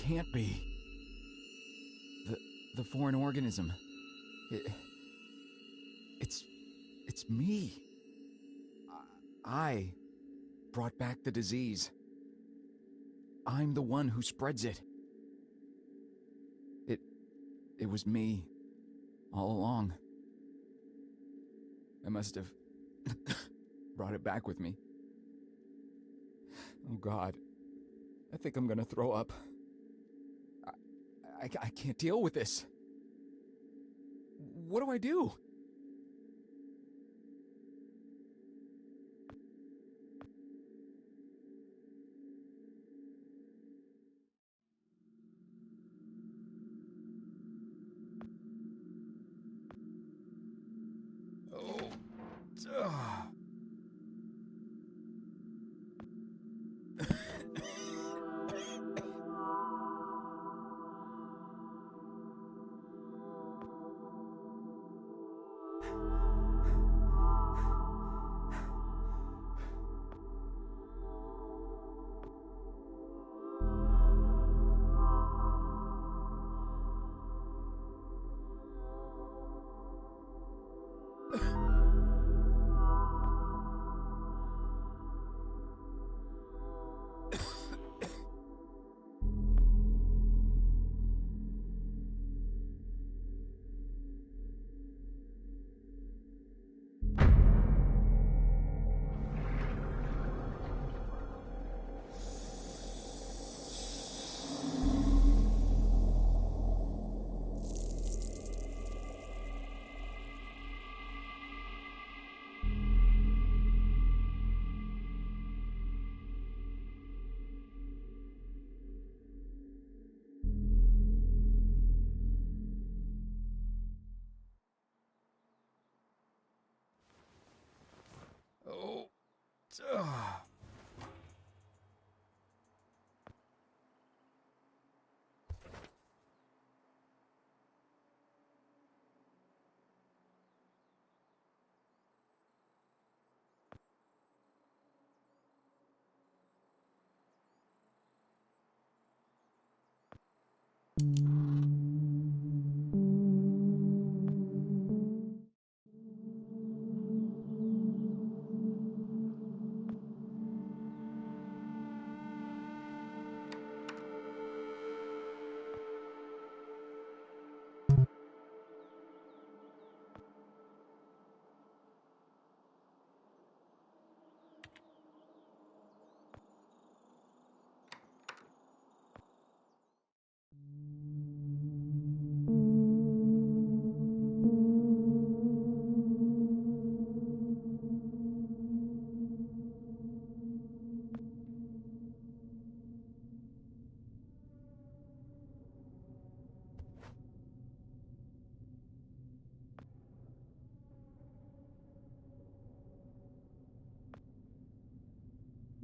can't be. The foreign organism. It's me. I brought back the disease. I'm the one who spreads it. It was me all along. I must have brought it back with me. Oh God, I think I'm gonna throw up. I can't deal with this. What do I do?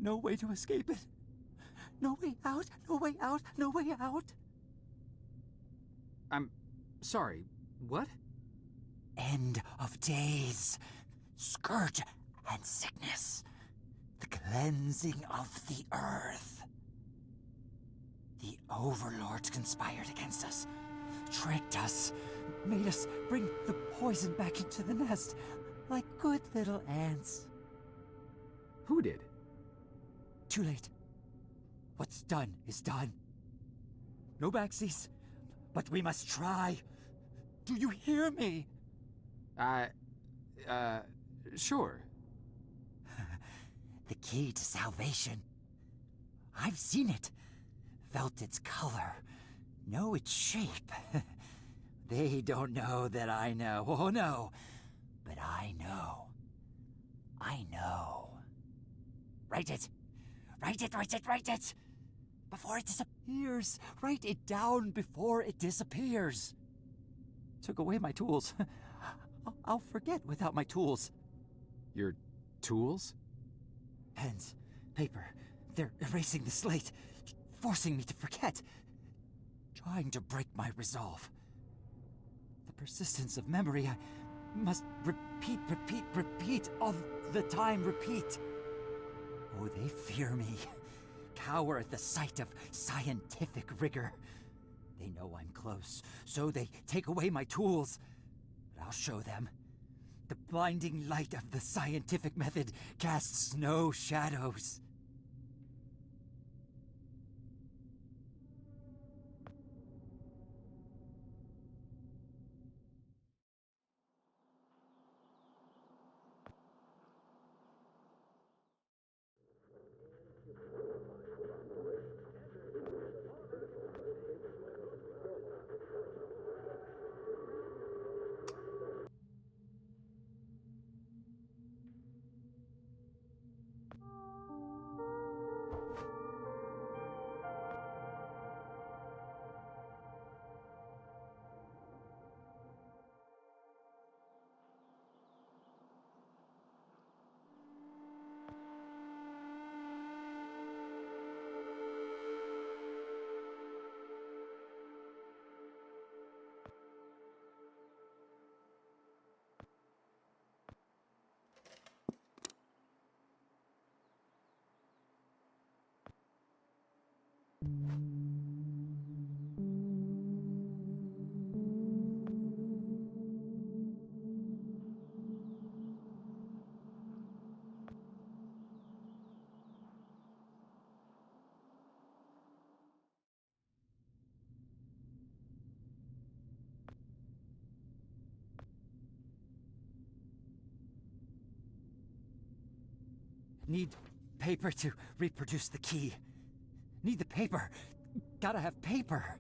No way to escape it. No way out, no way out, no way out. I'm sorry, what? End of days, scourge and sickness, the cleansing of the earth. The overlords conspired against us, tricked us, made us bring the poison back into the nest, like good little ants. Who did? Too late. What's done is done. No backsies, but we must try. Do you hear me? Sure. The key to salvation. I've seen it, felt its color, know its shape. They don't know that I know. Oh no, but I know. I know. Write it. Write it, write it, write it! Before it disappears! Write it down before it disappears! Took away my tools. I'll forget without my tools. Your tools? Pens, paper, they're erasing the slate, forcing me to forget, trying to break my resolve. The persistence of memory, I must repeat all the time, repeat. Oh, they fear me, cower at the sight of scientific rigor. They know I'm close, so they take away my tools. But I'll show them. The blinding light of the scientific method casts no shadows. Need paper to reproduce the key. Need the paper. Gotta have paper.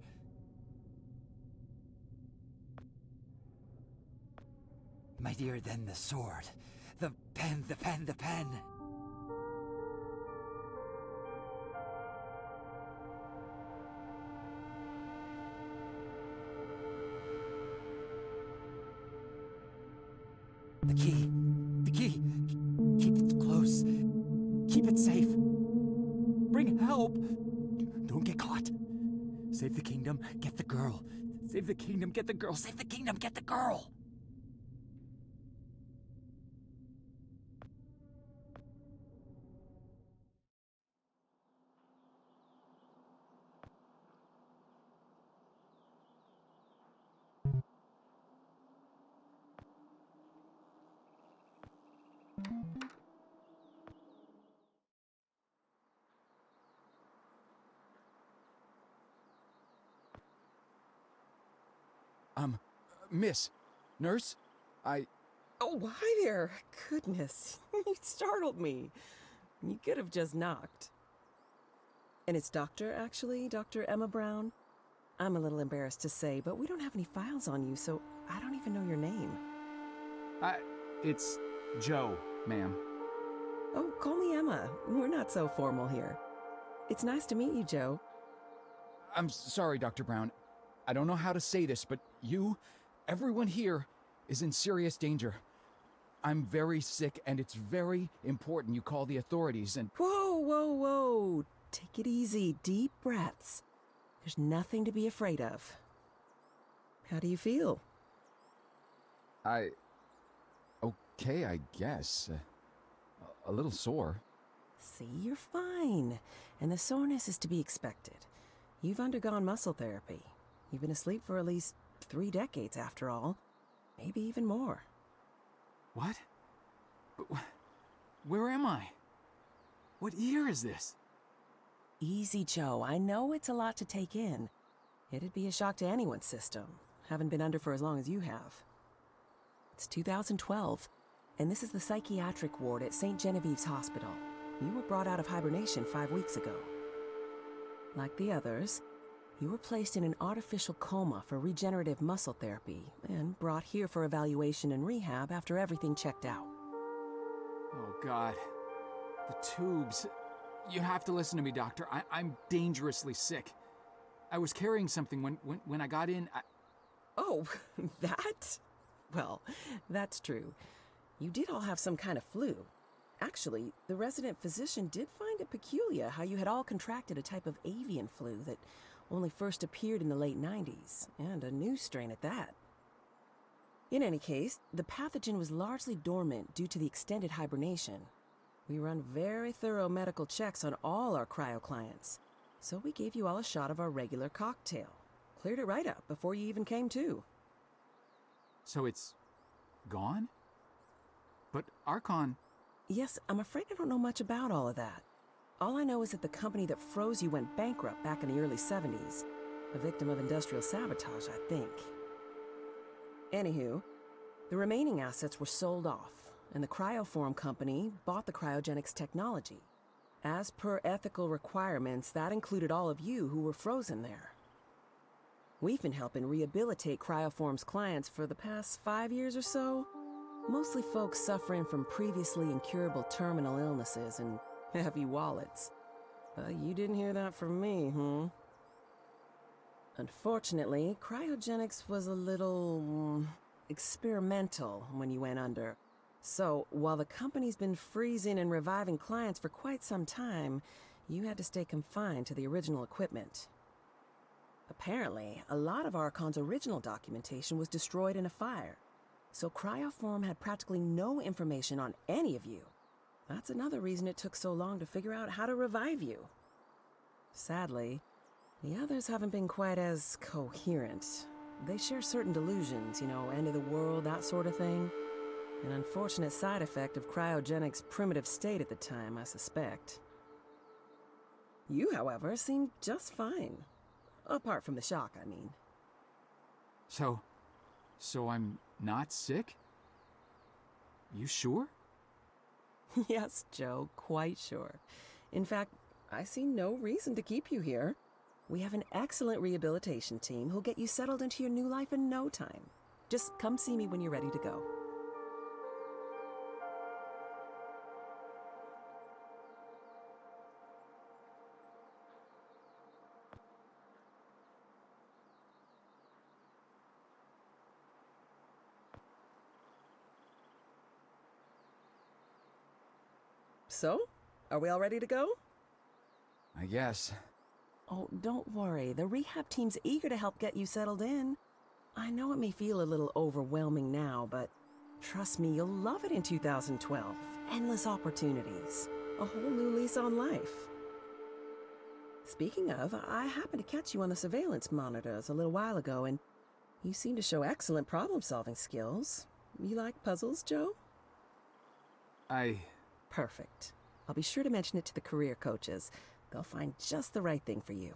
Mightier than the sword. The pen, the pen, the pen. The key. The key. Keep it close. Keep it safe. Bring help. Don't get caught. Save the kingdom, get the girl. Save the kingdom, get the girl. Save the kingdom, get the girl. Miss, nurse, Oh, hi there. Goodness, you startled me. You could have just knocked. And it's Doctor, actually, Dr. Emma Brown. I'm a little embarrassed to say, but we don't have any files on you, so I don't even know your name. It's Joe, ma'am. Oh, call me Emma. We're not so formal here. It's nice to meet you, Joe. I'm sorry, Dr. Brown. I don't know how to say this, but everyone here is in serious danger. I'm very sick, and it's very important you call the authorities and... Whoa, whoa, whoa. Take it easy. Deep breaths. There's nothing to be afraid of. How do you feel? Okay, I guess. A little sore. See, you're fine. And the soreness is to be expected. You've undergone muscle therapy. You've been asleep for at least 3 decades, after all. Maybe even more. What? Where am I? What year is this? Easy, Joe. I know it's a lot to take in. It'd be a shock to anyone's system. Haven't been under for as long as you have. It's 2012, and this is the psychiatric ward at St. Genevieve's Hospital. You were brought out of hibernation 5 weeks ago. Like the others, you were placed in an artificial coma for regenerative muscle therapy and brought here for evaluation and rehab after everything checked out. Oh, God. The tubes. You have to listen to me, Doctor. I'm dangerously sick. I was carrying something when I got in. Oh, that? Well, that's true. You did all have some kind of flu. Actually, the resident physician did find it peculiar how you had all contracted a type of avian flu that only first appeared in the late 90s, and a new strain at that. In any case, the pathogen was largely dormant due to the extended hibernation. We run very thorough medical checks on all our cryo clients, so we gave you all a shot of our regular cocktail. Cleared it right up before you even came to. So it's gone? But Archon... Yes, I'm afraid I don't know much about all of that. All I know is that the company that froze you went bankrupt back in the early 70s. A victim of industrial sabotage, I think. Anywho, the remaining assets were sold off, and the Cryoform company bought the cryogenics technology. As per ethical requirements, that included all of you who were frozen there. We've been helping rehabilitate Cryoform's clients for the past 5 years or so. Mostly folks suffering from previously incurable terminal illnesses and heavy wallets. You didn't hear that from me, Unfortunately, cryogenics was a little experimental when you went under. So, while the company's been freezing and reviving clients for quite some time, you had to stay confined to the original equipment. Apparently, a lot of Archon's original documentation was destroyed in a fire, so Cryoform had practically no information on any of you. That's another reason it took so long to figure out how to revive you. Sadly, the others haven't been quite as coherent. They share certain delusions, end of the world, that sort of thing. An unfortunate side effect of cryogenics' primitive state at the time, I suspect. You, however, seem just fine. Apart from the shock, I mean. So I'm not sick? You sure? Yes, Joe, quite sure. In fact, I see no reason to keep you here. We have an excellent rehabilitation team who'll get you settled into your new life in no time. Just come see me when you're ready to go. So, are we all ready to go? I guess. Oh, don't worry. The rehab team's eager to help get you settled in. I know it may feel a little overwhelming now, but trust me, you'll love it in 2012. Endless opportunities. A whole new lease on life. Speaking of, I happened to catch you on the surveillance monitors a little while ago, and you seem to show excellent problem-solving skills. You like puzzles, Joe? Perfect. I'll be sure to mention it to the career coaches. They'll find just the right thing for you.